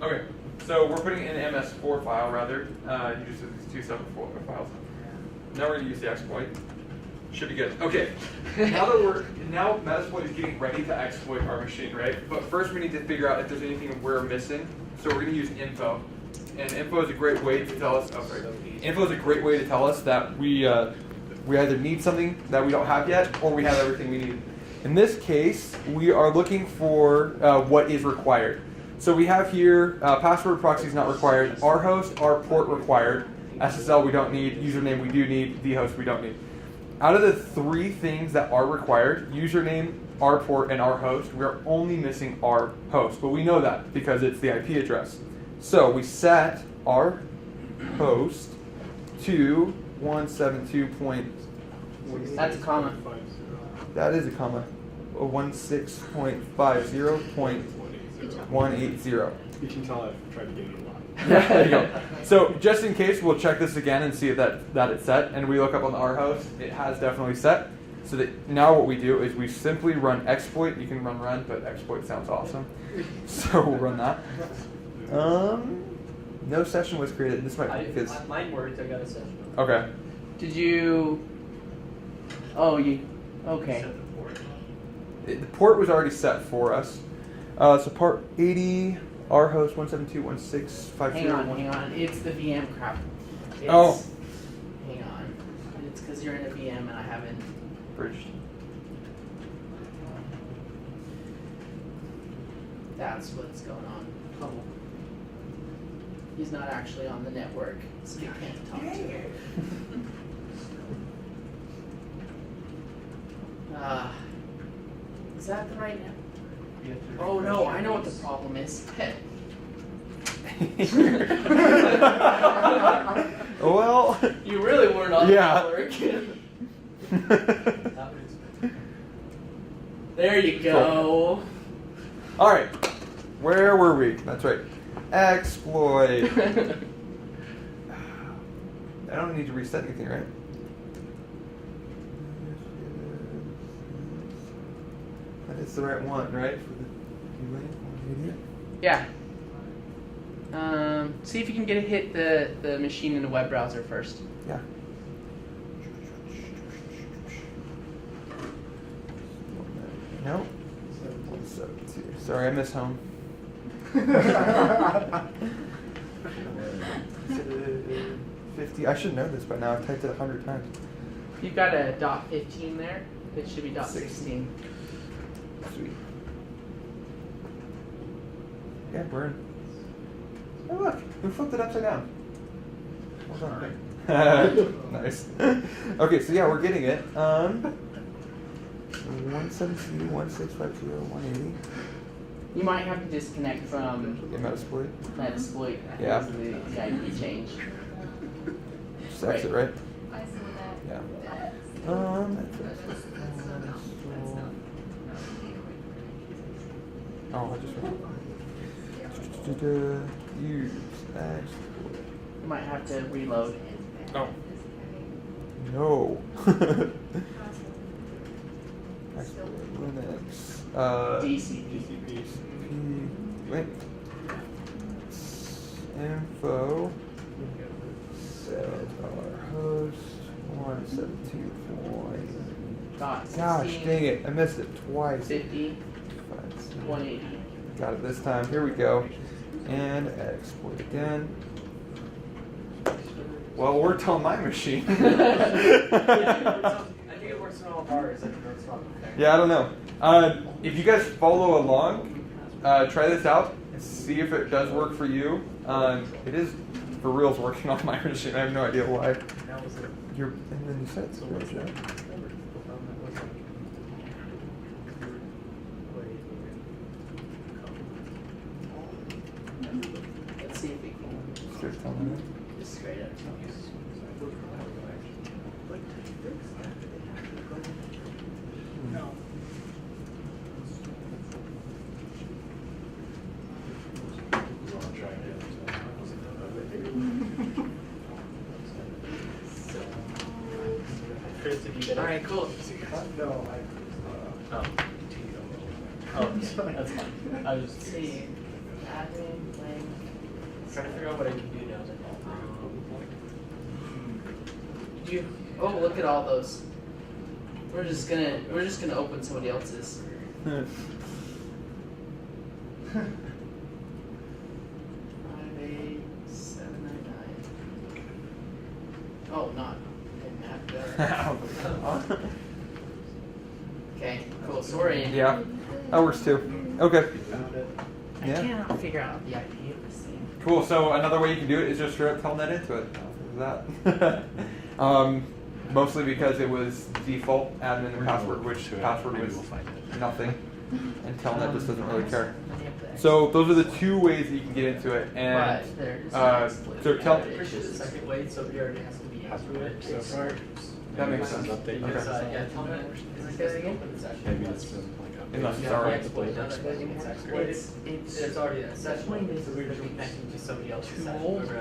good. Okay. So we're putting in an MS4 file rather. You just did these 2 separate files. Now we're gonna use the exploit. Should be good. Okay. Now Metasploit is getting ready to exploit our machine, right? But first we need to figure out if there's anything we're missing. So we're gonna use info. And info is a great way to tell us. Info is a great way to tell us that we either need something that we don't have yet, or we have everything we need. In this case, we are looking for what is required. So we have here password proxy is not required, our host, our port required, SSL we don't need, username we do need, vhost we don't need. Out of the 3 things that are required, username, our port, and our host, we're only missing our host. But we know that because it's the IP address. So we set our host to 172. That's a comma. That is a comma. 16.50.180. You can tell I've tried to get it a lot. Yeah, there you go. So just in case, we'll check this again and see if that it's set. And we look up on the R host. It has definitely set. So that now what we do is we simply run exploit. You can run, but exploit sounds awesome. So we'll run that. No session was created. This might be because Mine worked, I got a session. okay. Did you? Oh, you. Okay. The port was already set for us. So port 80, R host 172.165.0. Hang on. It's the VM crap. Hang on. It's because you're in a VM and I haven't. Bridged. That's what's going on. Oh. He's not actually on the network, so you can't talk to him. Is that the right network? Oh no, I know what the problem is. Well, You really weren't on yeah. the network. There you go. All right. Where were we? That's right. Exploit. I don't need to reset anything, right? That is the right one, right? For the Yeah. See if you can hit the machine in the web browser first. Yeah. No. 172. Sorry, I miss home. 50. I should know this by now. I've typed it 100 times. You've got a .15 there. It should be .16. Sweet. Yeah, we're in. Oh look, we flipped it upside down. Well done. Nice. Okay, so yeah, we're getting it. 172, 1650, 180. You might have to disconnect from Metasploit. Metasploit because Yeah. of the IP change. Just exit, right? I see that. Yeah. Oh, I just use exploit. You might have to reload. Oh. No. Exploit Linux. DCP. Wait. Info. Set our host 172. Dot Gosh, 16, dang it! I missed it twice. 50, 180. Got it this time. Here we go. And exploit again. Well, it worked on my machine. I think it works on all of ours. I think it works on Yeah, I don't know. If you guys follow along, try this out and see if it does work for you. It is for reals working on my machine. I have no idea why. You're and then you said so. Right, Jeff? Let's see if we can Sure, tell me. just straight up tell us. Chris, did you get it? Alright, cool. No, Oh. Oh, that's fine. I was just See. Admin, blank. trying to figure out what I can do now. Did you? Oh, look at all those. We're just gonna open somebody else's. 58799. Oh, not in that. Okay, cool. So we're in. Yeah, that works too. Okay. I Yeah. cannot figure out the IP of this thing. Cool. So another way you can do it is just straight up telnet into it. That. Mostly because it was default admin and password, which password was nothing, and telnet just doesn't really care. So those are the two ways that you can get into it, and But there's so tell. Push it the second way, so it already has to be through it. So far. That makes sense. Because, Okay. yeah, tell me, is it gonna open the session? Maybe it's been like Unless it's Yeah, already exploit done, I think it's exploited. It's already a session, Point is so we're just that connecting to somebody else's too session old. over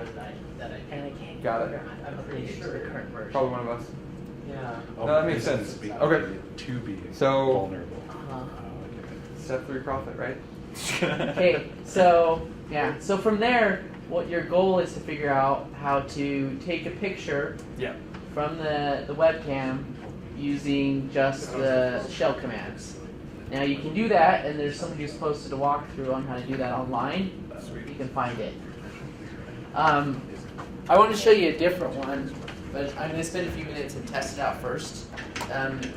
that I And I can't Got get it. I'm pretty sure the current version. Probably one of us. Yeah. No, that makes sense. Okay. To be So- vulnerable. Uh-huh. Step 3 profit, right? Okay, so yeah, so from there, what your goal is to figure out how to take a picture Yeah. from the webcam using just the shell commands. Now you can do that, and there's somebody who's posted a walkthrough on how to do that online. You can find it. I want to show you a different one, but I'm going to spend a few minutes and test it out first. And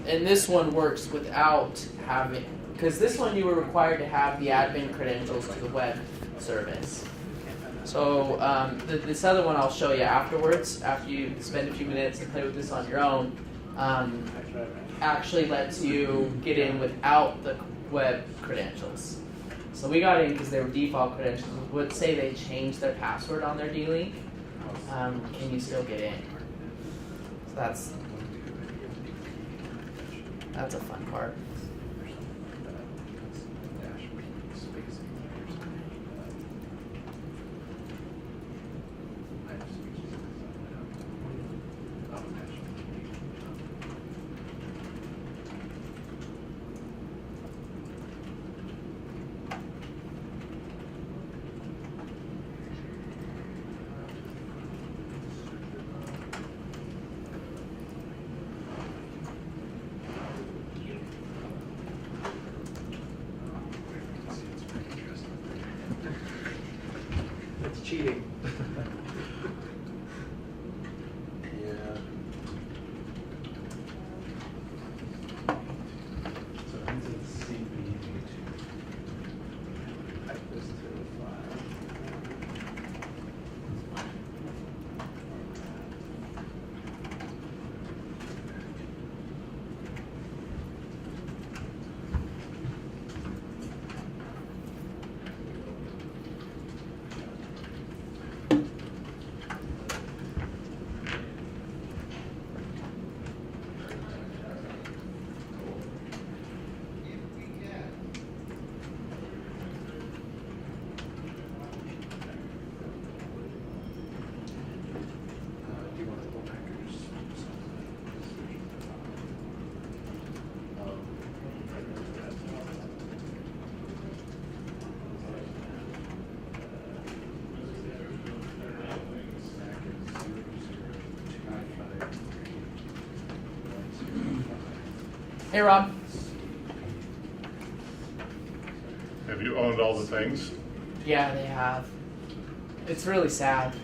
this one works without having, because this one you were required to have the admin credentials to the web service. So this other one I'll show you afterwards, after you spend a few minutes and play with this on your own, actually lets you get in without the web credentials. So we got in because they were default credentials. Would say they changed their password on their D-Link. Can you still get in? So that's a fun part. It's cheating. Yeah. So enter the CB type this to a file. Hey, Rob. Have you owned all the things? Yeah, they have. It's really sad.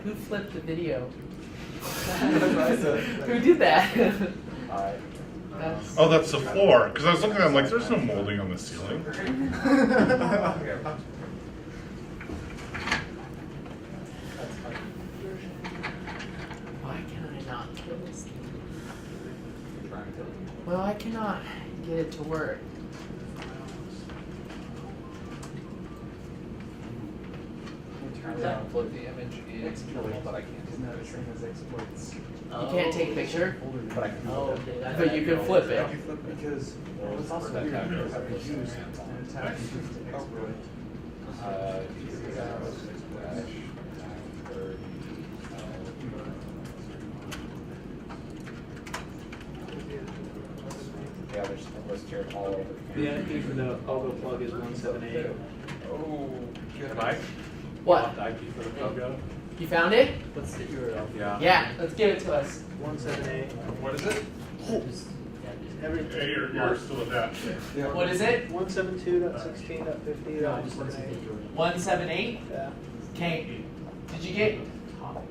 Who flipped the video? Who did that? That's, Oh, that's the floor. Because I was looking at it, I'm like, there's no molding on the ceiling. why can I not kill this thing? Well, I cannot get it to work. Download the image in Exploit, but I can't do that. You can't take a picture, But I can. but you can flip it. Because what's also weird is I could use an attack to exploit. Yeah, there's a list here all over. The IP for the Pogo plug is 178. Oh, Am I? What? The IP for the Pogo? You found it? What's the URL? Yeah. Yeah, let's give it to us. 178. what is it? Hey, you're still at that. What is it? 172.16.50.178. 178? Yeah. Okay. Did you get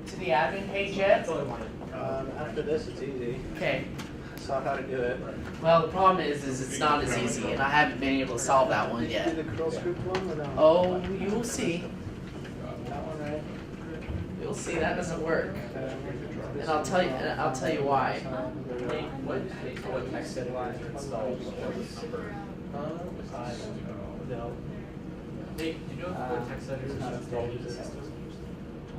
to the admin page yet? After this, it's easy. Okay. I saw how to do it. Well, the problem is it's not as easy, and I haven't been able to solve that one Do yet. the curl script one or no? Oh, you will see. That one, right? You'll see that doesn't work, and I'll tell you why. What text editor is installed? No. Nate, do you know what text editor is installed in the system?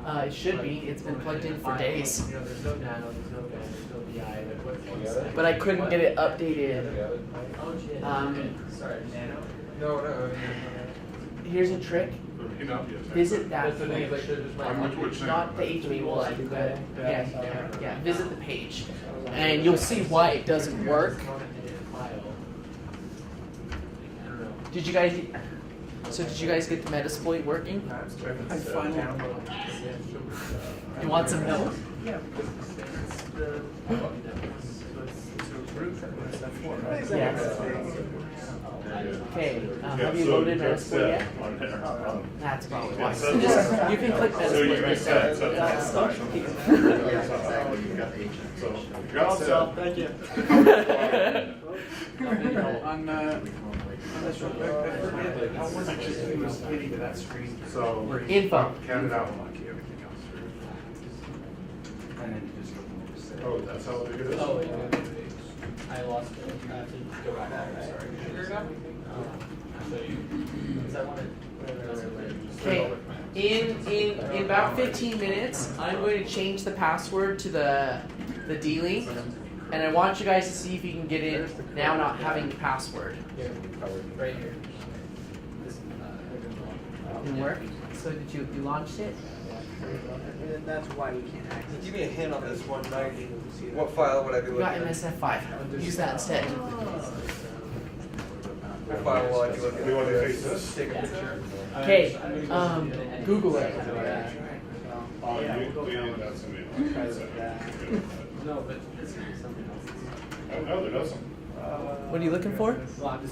It should be. It's been plugged in for days, You know, there's no nano, there's no Ben, there's no BI, like what's but I couldn't get it updated. Oh, shit. Sorry, nano? No, no. Here's a trick. Visit that That's the thing, like, page. there's just Which thing? Not the HB one. Yeah. Visit the page, and you'll see why it doesn't work. Did you guys? So did you guys get the Metasploit working? I finally. You want some milk? Yeah. Yes. Okay. Have you loaded Metasploit yet? That's probably why. So just, you can click So you Metasploit. can set that. So you got set. Thank you. On this real quick, I forget how was it just he was hitting to that screen. So Info. Count it out and lock everything else through. And then you just look and Oh, that's how big it is? Oh, yeah. I lost it. I have to go back out, right? Sorry. So you, is that one Okay. In about 15 minutes, I'm going to change the password to the D-Link, and I want you guys to see if you can get in now, not having the password. Here, right here. This, Didn't work. So did you launched it? And that's why we can't access. Give me a hint on this one, Mike. What file would I be You looking got at? MSF5. Use that instead. What file will I be looking at? We want to face this? Take a picture. Okay. Google it. Oh, you that's gonna be. no, but this is something else. Oh, no, there doesn't. What are you looking for? Oh, I mean,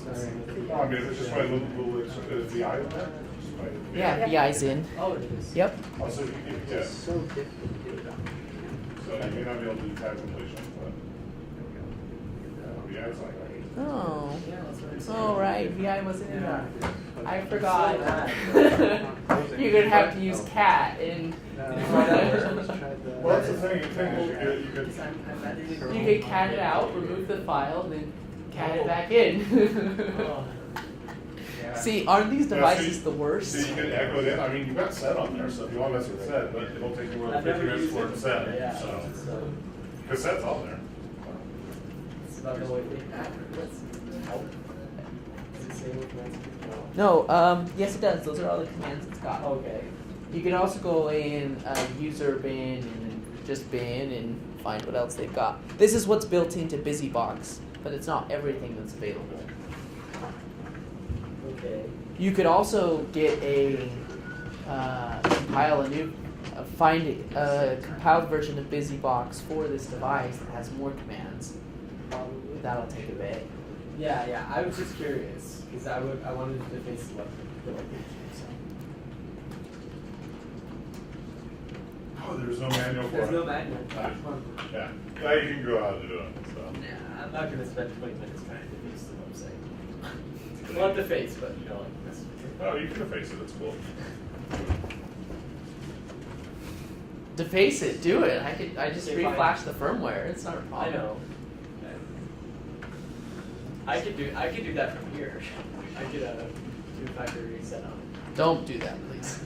if it's just my little, is the eye on there? Just my- Yeah, VI's in. Oh, it is. Yep. Also, yeah, So difficult to do. so you may not be able to do tab completion, but. Yeah, it's like. Oh. Oh, right. VI wasn't in that. I forgot. You're going to have to use cat and. Well, that's the thing, you could. You could cat it out, remove the file, then cat it back in. See, aren't these devices the worst? So you can echo it in, I mean, you've got set on there, so if you want to mess with set, but it'll take you more than 50 minutes for it to set, so. Because set's on there. It's about the way they act. What's help? Does it say what commands to control? No, yes it does. Those are all the commands it's got. Okay. You can also go in user bin and just bin and find what else they've got. This is what's built into BusyBox, but it's not everything that's available. Okay. You could also get a compile a new find a compiled version of BusyBox for this device that has more commands. Probably. That'll take a bit. Yeah, yeah. I was just curious because I wanted to face the location. So. Oh, there's no manual for it. There's no manual. Yeah, now you can go out and do it, so. Nah, I'm not gonna spend 20 minutes trying to face the website. Love the face, but you know, like this. Oh, you can face it, it's cool. Deface it, do it. I just Okay, fine. reflash the firmware. It's not a I problem. know. I could do that from here. I could do factory reset on it. Don't do that, please.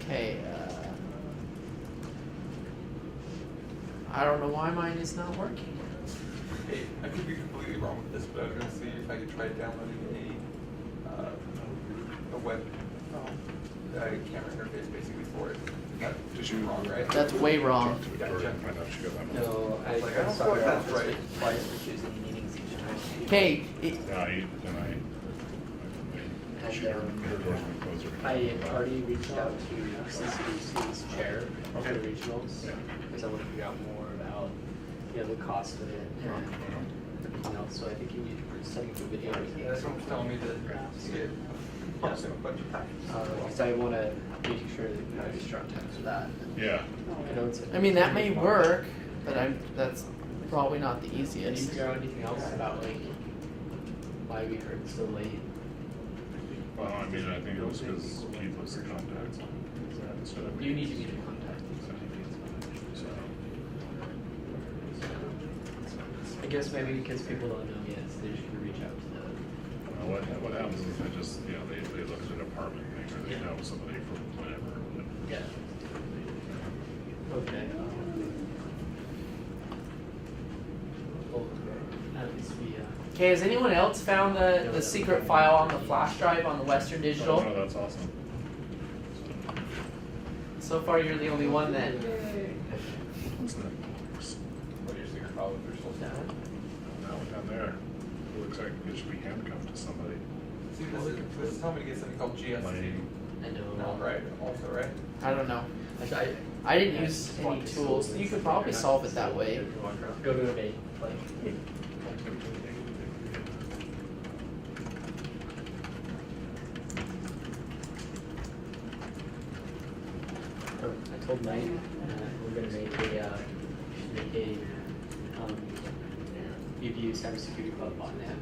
Okay. I don't know why mine is not working. Hey, I could be completely wrong with this, but I was gonna see if I could try downloading a web camera interface basically for it. That should be wrong, right? That's way wrong. Talk to Victoria and find out if she got that one. No, I Like, I don't know if that's right. Twice for choosing meetings each time. Okay. She her door's been closed or- I already reached out to CCDC's chair of the regionals Yeah. because I want to figure out more about the cost of it and everything else. So I think you need to send me the video. Yeah, someone's telling me to get a bunch of packages. Because I want to make sure that you have a strong time for that. Yeah. I know it's. I mean, that may work, but that's probably not the Did you easiest. figure out anything else about like why we heard so late? Well, I mean, I think it was because Keith was the contact. So You need to be the contact. So, I guess maybe because people don't know yet, so they're just gonna reach out to the. what happens is they just, they look at an apartment thing, or they know somebody from whatever. Yeah. Okay. Well, at least we. Okay, has anyone else found the secret file on the flash drive on the Western Digital? Oh, that's awesome. So far, you're the only one then. What's that? What are your secret files? They're still down. That one down there, it looks like it should be handcuffed to somebody. See, this is telling me to get something called GST. I know. No, right? Also, right? I don't know. I I didn't use any tools. You could probably solve it that way. Go to a main, like. I told Mike we're gonna make a BBU cybersecurity called botnet.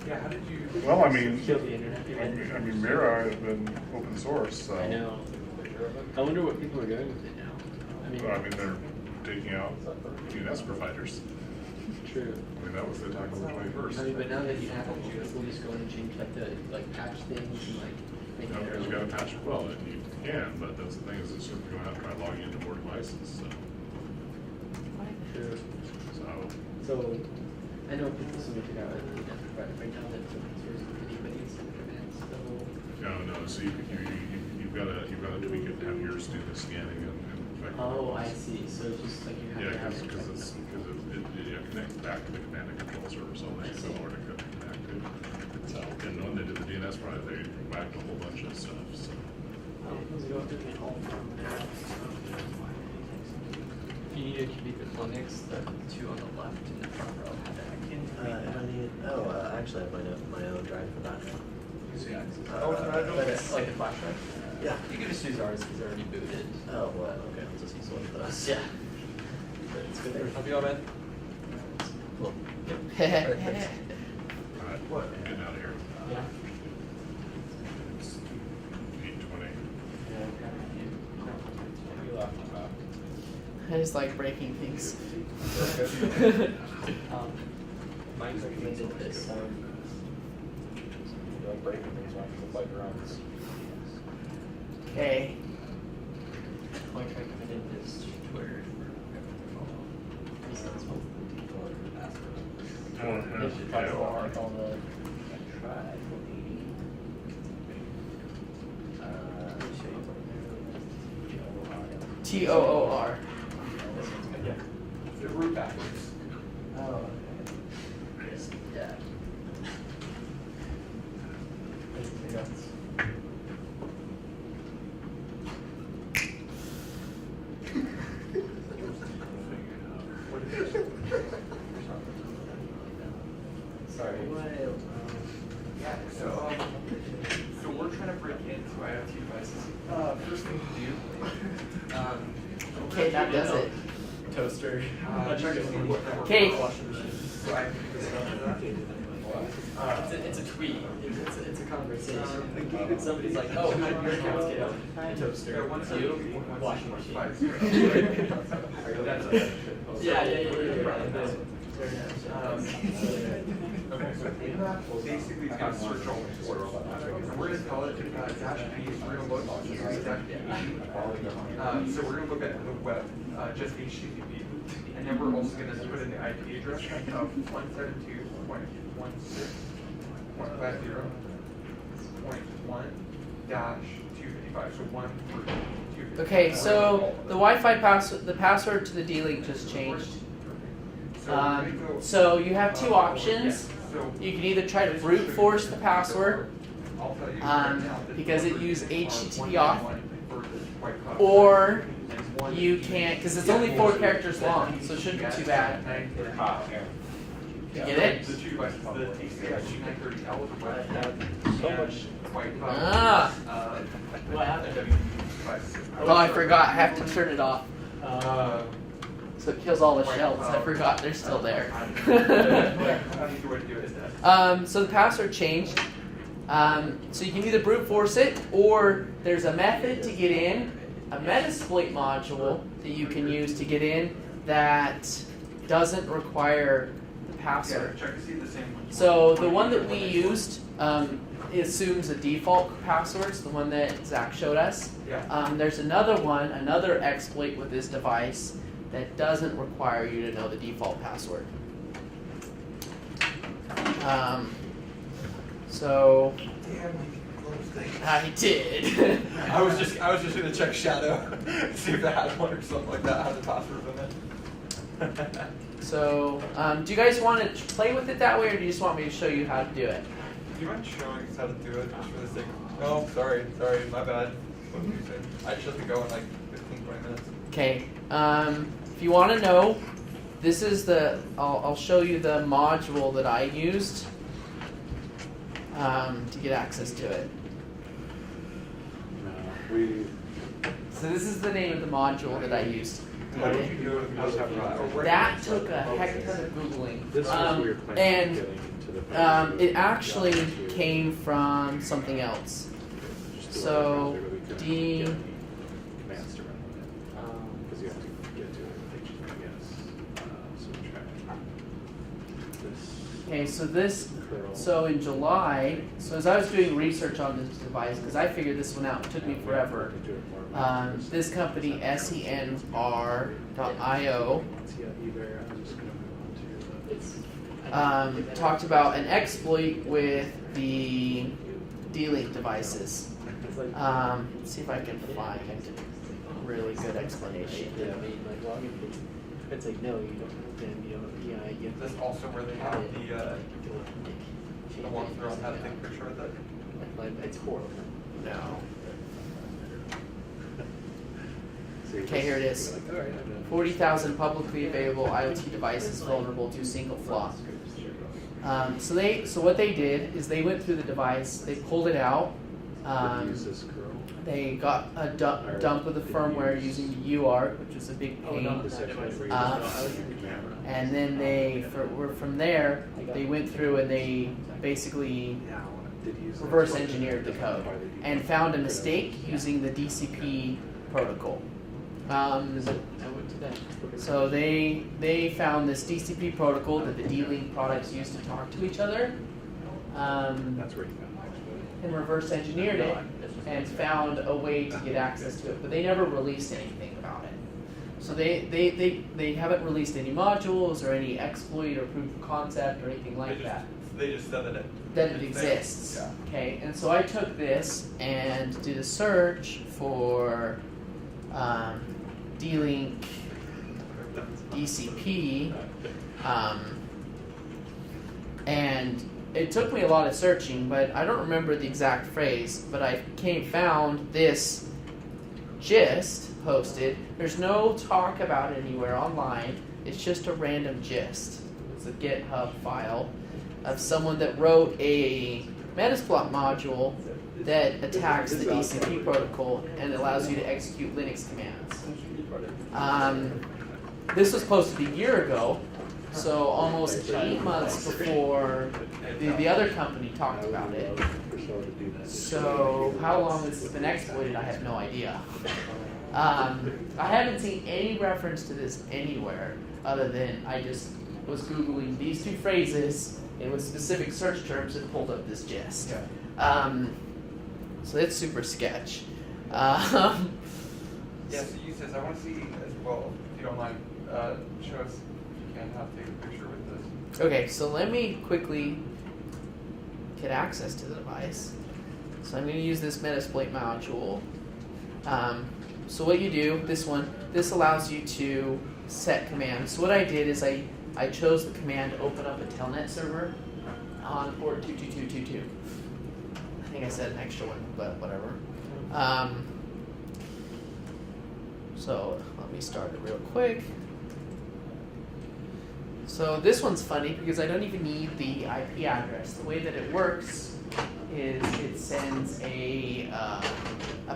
Yeah, how did you? Well, I mean, Kill the internet. I mean, Mirai has been open source, so. I know. I wonder what people are doing with it now. I mean, they're taking out DNS providers. True. I mean, that was the attack on the 21st. I mean, but now that you have it, people just go in and change like patch things and like make No, it their because you own. gotta patch it well, and you can, but that's the thing, is it's going out and try to log into more devices, so. True. So I know people still figure out the DNS provider right now that it's open source and anybody's internet still. No, so you've gotta tweak it to have yours do the scanning and affect. Oh, I see. So it's just like you have Yeah, to have it. because it connects back to the command and control server, so I there's see. nowhere to connect back to. So, and when they did the DNS project, they whacked a whole bunch of stuff, so. If you need a cubic Linux, the two on the left in the front row have that. Actually, I have my own drive for that. But it's like a flash drive. Yeah. You can just use ours because they're already booted. Oh, well, okay, I'll just use one of those. Yeah. But it's good there. Help you out, man. Cool. Alright, getting out of here. Yeah. It's 8:20. I just like breaking things. Mike recommended this. You like breaking things, why don't you go bite your own? Okay. Mike recommended this Twitter for everyone to follow. He said it's supposed to be Yeah, It should try to well, mark all the TOOR. Yeah. The root backwards. Oh, okay. Yeah. Okay, that does it. Toaster. Check to see what network Okay. washing machine. So I can do stuff for that. It's a tweet. It's a conversation. Somebody's like, oh, how did your accounts get out? Toaster. You, washing machine. Yeah. Okay, so in that, basically it's gonna search all the portals. We're gonna call it dash P, we're gonna look dash P. So we're gonna look at the web, just HTTP. And then we're also gonna put in the IP address of 172.168.0.1-255, so 1 for 255. Okay, so the Wi-Fi password, the password to the D-Link just changed. So you have two options. You can either try to brute force the password because it used HTTP auth, or you can't, because it's only 4 characters long, so it shouldn't be too bad. You get it? The 2 devices, the TCS930L with the web, So much. Ah. What happened? Oh, I forgot. I have to turn it off. So it kills all the shells. I forgot they're still there. So the password changed. So you can either brute force it, or there's a method to get in, a Metasploit module that you can use to get in that doesn't require the password. So the one that we used assumes a default password, the one that Zach showed us. There's another one, another exploit with this device that doesn't require you to know the default password. So I did. I was just gonna check Shadow, see if it had one or something like that, had the password in it. So do you guys want to play with it that way, or do you just want me to show you how to do it? Do you mind showing us how to do it just for the sake? No, sorry, my bad. What did you say? I just have to go in like 15-20 minutes. Okay. If you want to know, this is the. I'll show you the module that I used to get access to it. So this is the name of the module that I used. How did you do it? That took a heck ton of Googling. This was weird and getting into the it actually came from something else. So D. Commands to run with it. Because you have to get to it, I guess. So we try this. Okay, so this. Curl. So in July, so as I was doing research on this device, because I figured this one out, it took me forever. This company, senr.io, talked about an exploit with the D-Link devices. Let's see if I can find a really good explanation. Yeah, I mean, like login, it's like, no, you don't have to be on a PI. You have That's to also where they have the walkthrough on how to take a picture of that. like, it's horrible. No. Okay, here it is. 40,000 publicly available IoT devices vulnerable to single flaw. So what they did is they went through the device, they pulled it out. They got a dump of the firmware using the UART, which is a big pain. And then from there, they went through and they basically reverse engineered the code and found a mistake using the DCP protocol. So they found this DCP protocol that the D-Link products use to talk to each other, and reverse engineered it and found a way to get access to it, but they never released anything about it. So they haven't released any modules or any exploit or proof of concept or anything like that. They just said that it exists. Yeah. Okay, and so I took this and did a search for D-Link DCP, and it took me a lot of searching, but I don't remember the exact phrase, but I found this gist posted. There's no talk about it anywhere online. It's just a random gist. It's a GitHub file of someone that wrote a Metasploit module that attacks the DCP protocol and allows you to execute Linux commands. This was posted a year ago, so almost 8 months before the other company talked about it. So how long this has been exploited, I have no idea. I haven't seen any reference to this anywhere other than I just was Googling these two phrases and with specific search terms and pulled up this gist. So it's super sketch. Yeah, so you says I want to see as well, if you don't mind, show us if you can how to take a picture with this. Okay, so let me quickly get access to the device. So I'm going to use this Metasploit module. So what you do, this allows you to set commands. So what I did is I chose the command to open up a telnet server on port 22222. I think I said an extra one, but whatever. So let me start it real quick. So this one's funny because I don't even need the IP address. The way that it works is it sends a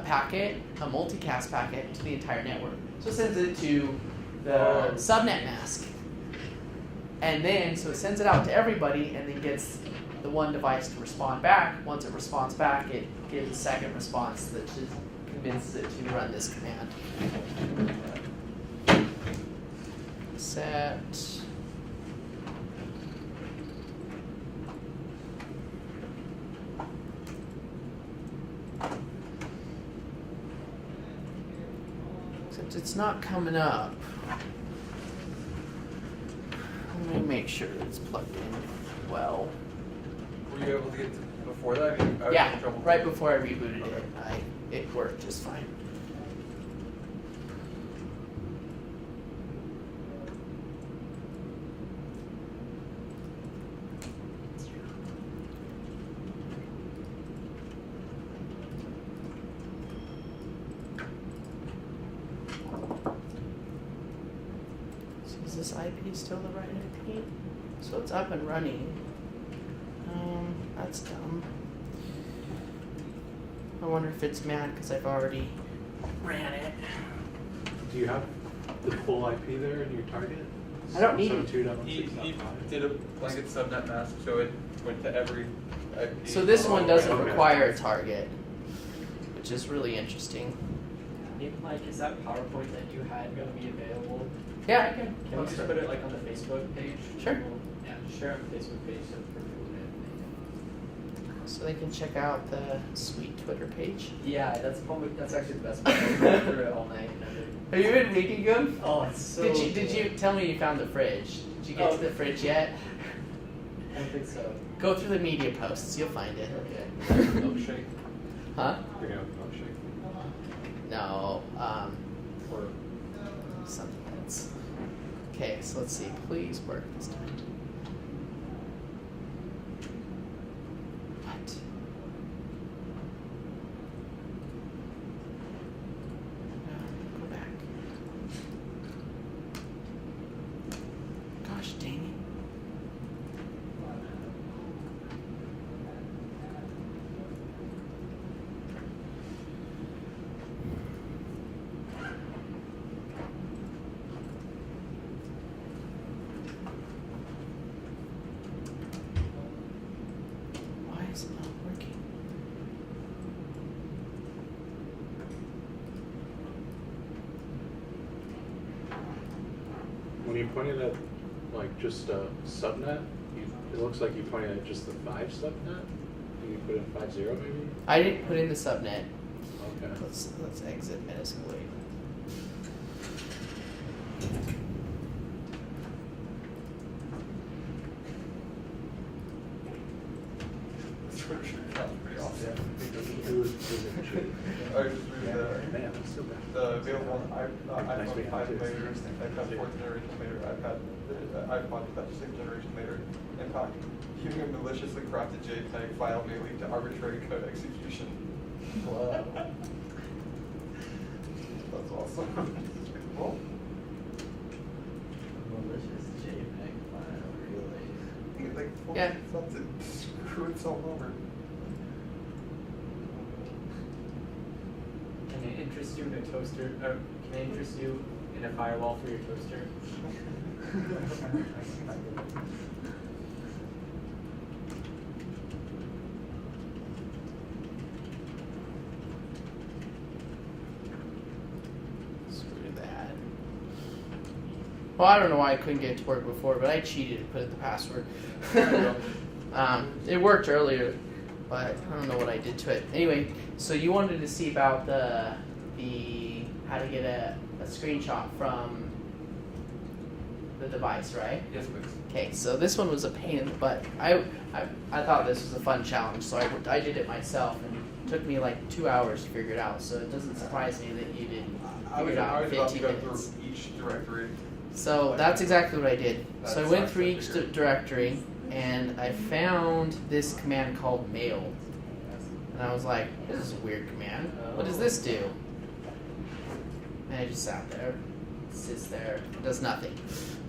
packet, a multicast packet, to the entire network. So it sends it to the subnet mask. And then, so it sends it out to everybody and then gets the one device to respond back. Once it responds back, it gives a second response that just convinces it to run this command. Set. Except it's not coming up. Let me make sure it's plugged in well. Were you able to get to before that? I mean, I was Yeah, having trouble. right before I rebooted it, it worked just fine. So is this IP still the right IP? So it's up and running. That's dumb. I wonder if it's mad because I've already ran it. Do you have the full IP there in your target? I don't need it. He did a blanket subnet mask, so it went to every IP. So this one doesn't okay. require a target, which is really interesting. Mike, is that PowerPoint that you had going to be available? Yeah. Can we just put it like on the Facebook page? Sure. Yeah, just share on the Facebook page so for people to. So they can check out the sweet Twitter page. Yeah, that's actually the best part. I went through it all night. And Have you been reading them? oh, it's so. Did you tell me you found the fridge? Did you get to the fridge yet? I don't think so. Go through the media posts, you'll find it. Okay. Milkshake. Huh? Bring out the milkshake. No. Or Something else. Okay, so let's see. Please work this time. What? No, go back. Gosh dang it. Why is it not working? When you pointed at like just a subnet, it looks like you pointed at just the 5 subnet. Can you put in 50 maybe? I didn't put in the subnet. Okay. Let's exit Metasploit. Twitter should sound pretty awesome. It was a cheat. I was just reading Man, that's so bad. the available Nice iPhone being 5 honest. later, iPad 4th generation later, the iPod 6th generation later, impact. Using a maliciously crafted JPEG file may lead to arbitrary code execution. Wow. That's awesome. Well, Malicious JPEG file, really? I think it like forces Yeah. itself to screw itself over. interest you in a toaster? Can I interest you in a firewall for your toaster? Screw that. Well, I don't know why I couldn't get it to work before, but I cheated and put in the password. It worked earlier, but I don't know what I did to it. Anyway, so you wanted to see about the how to get a screenshot from the device, right? Yes, please. Okay, so this one was a pain in the butt. I thought this was a fun challenge, so I did it myself, and it took me like 2 hours to figure it out. So it doesn't surprise me that you didn't figure it out in 15 minutes. Each directory. So that's exactly what I did. That So I went sucks, through I each figured. directory, and I found this command called mail. And I was like, this is a weird command. What does this do? And I just sat there, sits there, does nothing.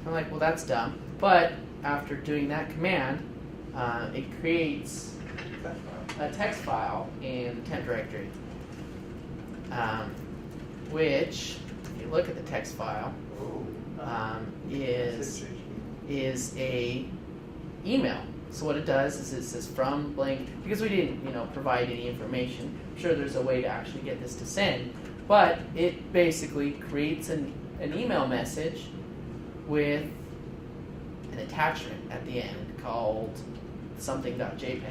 I'm like, well, that's dumb. But after doing that command, it creates a text file in the temp directory, which, if you look at the text file, is a email. So what it does is it says from blank, because we didn't, provide any information. I'm sure there's a way to actually get this to send, but it basically creates an email message with an attachment at the end called something.jpg.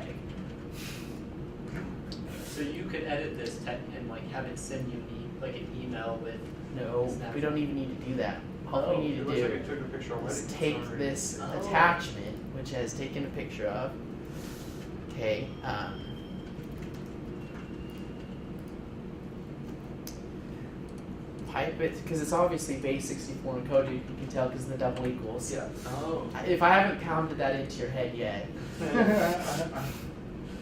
So you could edit this and like have it send you an email with. No, we don't even need to do that. All we need to It looks like do it took a picture already. is take this attachment, which has taken a picture of. Okay. Pipe it, because it's obviously base 64 encoded, you can tell because of the double equals. Yeah. Oh. If I haven't pounded that into your head yet. I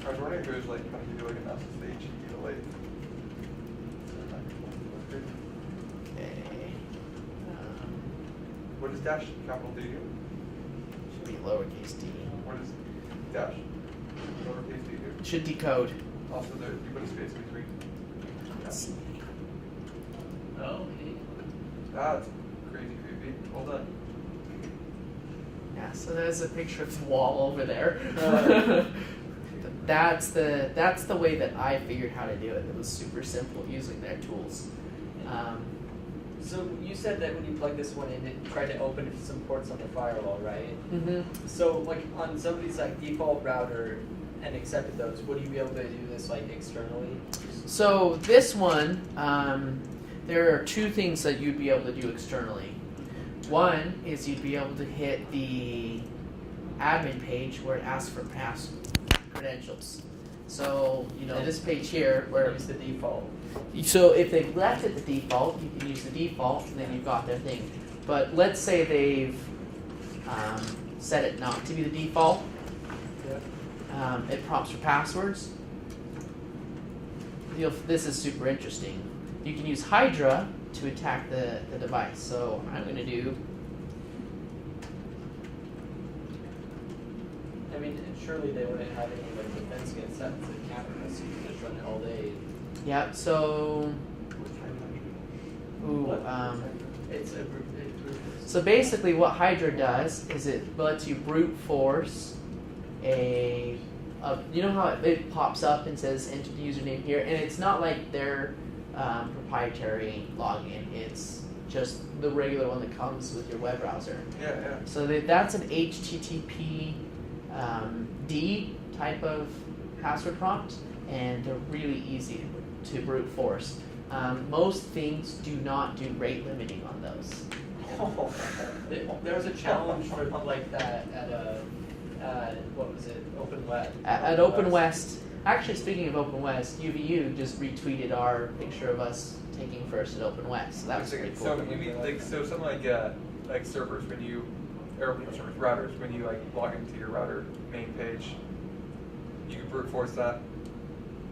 was wondering if it was like kind of give you like an SSH delay. Okay. What does dash capital D do? Should be lowercase d. What does dash lowercase d do? Should decode. Also, there you put a space between. Let's see. Oh. That's crazy creepy. Well done. Yeah, so there's a picture of the wall over there. That's the way that I figured how to do it. It was super simple using their tools. So you said that when you plug this one in, it tried to open some ports on the firewall, right? Mm-hmm. So like on somebody's like default router and accepted those, would you be able to do this like externally? So this one, there are two things that you'd be able to do externally. One is you'd be able to hit the admin page where it asks for pass credentials. So, this page here where Use the default. so if they've left it the default, you can use the default and then you've got their thing. But let's say they've set it not to be the default. It prompts for passwords. This is super interesting. You can use Hydra to attack the device. So I'm going to do. I mean, surely they wouldn't have any like defense against that. It's a camera, so you can just run it all day. Yeah. So. Ooh. It's a brute. So basically, what Hydra does is it lets you brute force a you know how it pops up and says enter the username here, and it's not like their proprietary login. It's just the regular one that comes with your web browser. Yeah. So that's an HTTP D type of password prompt, and they're really easy to brute force. Most things do not do rate limiting on those. There was a challenge for like that at what was it? Open Web. At Open West, actually speaking of Open West, UVU just retweeted our picture of us taking first at Open West. So that was pretty cool. So you mean something like servers when you routers when you log into your router main page, you can brute force that.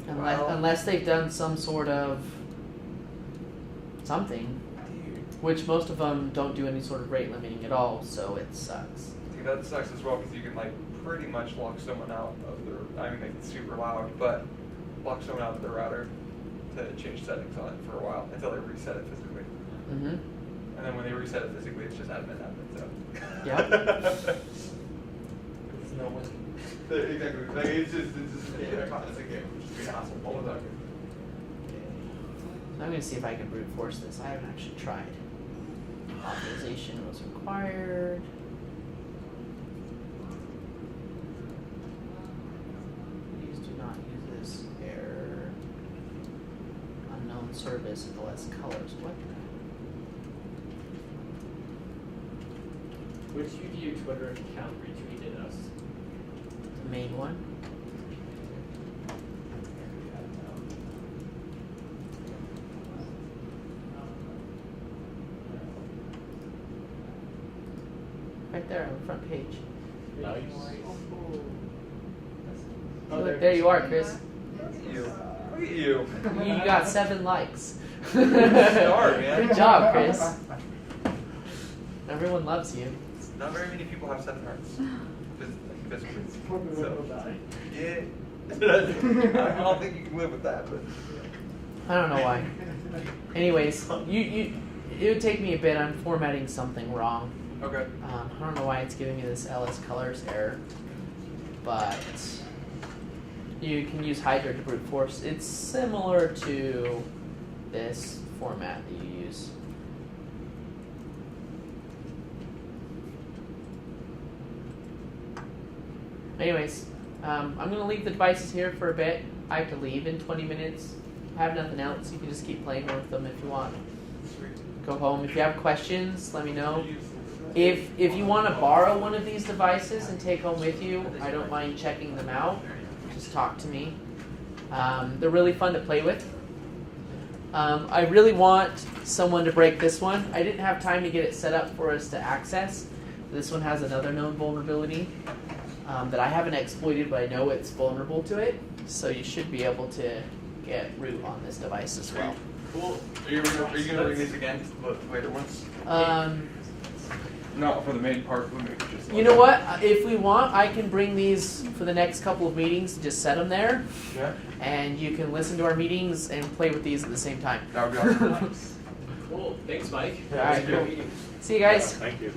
Unless they've done some sort of something, which most of them don't do any sort of rate limiting at all, so it sucks. See, that sucks as well because you can pretty much lock someone out of their. I mean, it's super loud, but lock someone out of their router. to change settings on it for a while until they reset it physically. Mm-hmm. And then when they reset it physically, it's just admin, so. Yep. There's no one. Exactly. Like it's just a constant game. Just be an asshole all the time. I'm gonna see if I can brute force this. I haven't actually tried. Authorization was required. Please do not use this error. Unknown service LS colors. What? Which UDU Twitter account retweeted us? The main one. Right there on the front page. Nice. Oh, look, there you are, Chris. Look at you. Look at you. You got 7 likes. Star, man. Good job, Chris. Everyone loves you. Not very many people have 7 hearts. Physically. So, yeah. I don't think you can live with that, but. I don't know why. Anyways, it would take me a bit. I'm formatting something wrong. Okay. I don't know why it's giving me this LS colors error, but you can use Hydra to brute force. It's similar to this format that you use. Anyways, I'm going to leave the devices here for a bit. I have to leave in 20 minutes. I have nothing else. You can just keep playing with them if you want. Go home. If you have questions, let me know. If you want to borrow one of these devices and take home with you, I don't mind checking them out. Just talk to me. They're really fun to play with. I really want someone to break this one. I didn't have time to get it set up for us to access. This one has another known vulnerability that I haven't exploited, but I know it's vulnerable to it. So you should be able to get root on this device as well. Cool. Are you going to bring these again, the later ones? Not for the main part, we maybe just. You know what? If we want, I can bring these for the next couple of meetings and just set them there. Yeah. And you can listen to our meetings and play with these at the same time. That would be awesome. Cool. Thanks, Mike. All right, Good cool. meeting. See you guys. Thank you.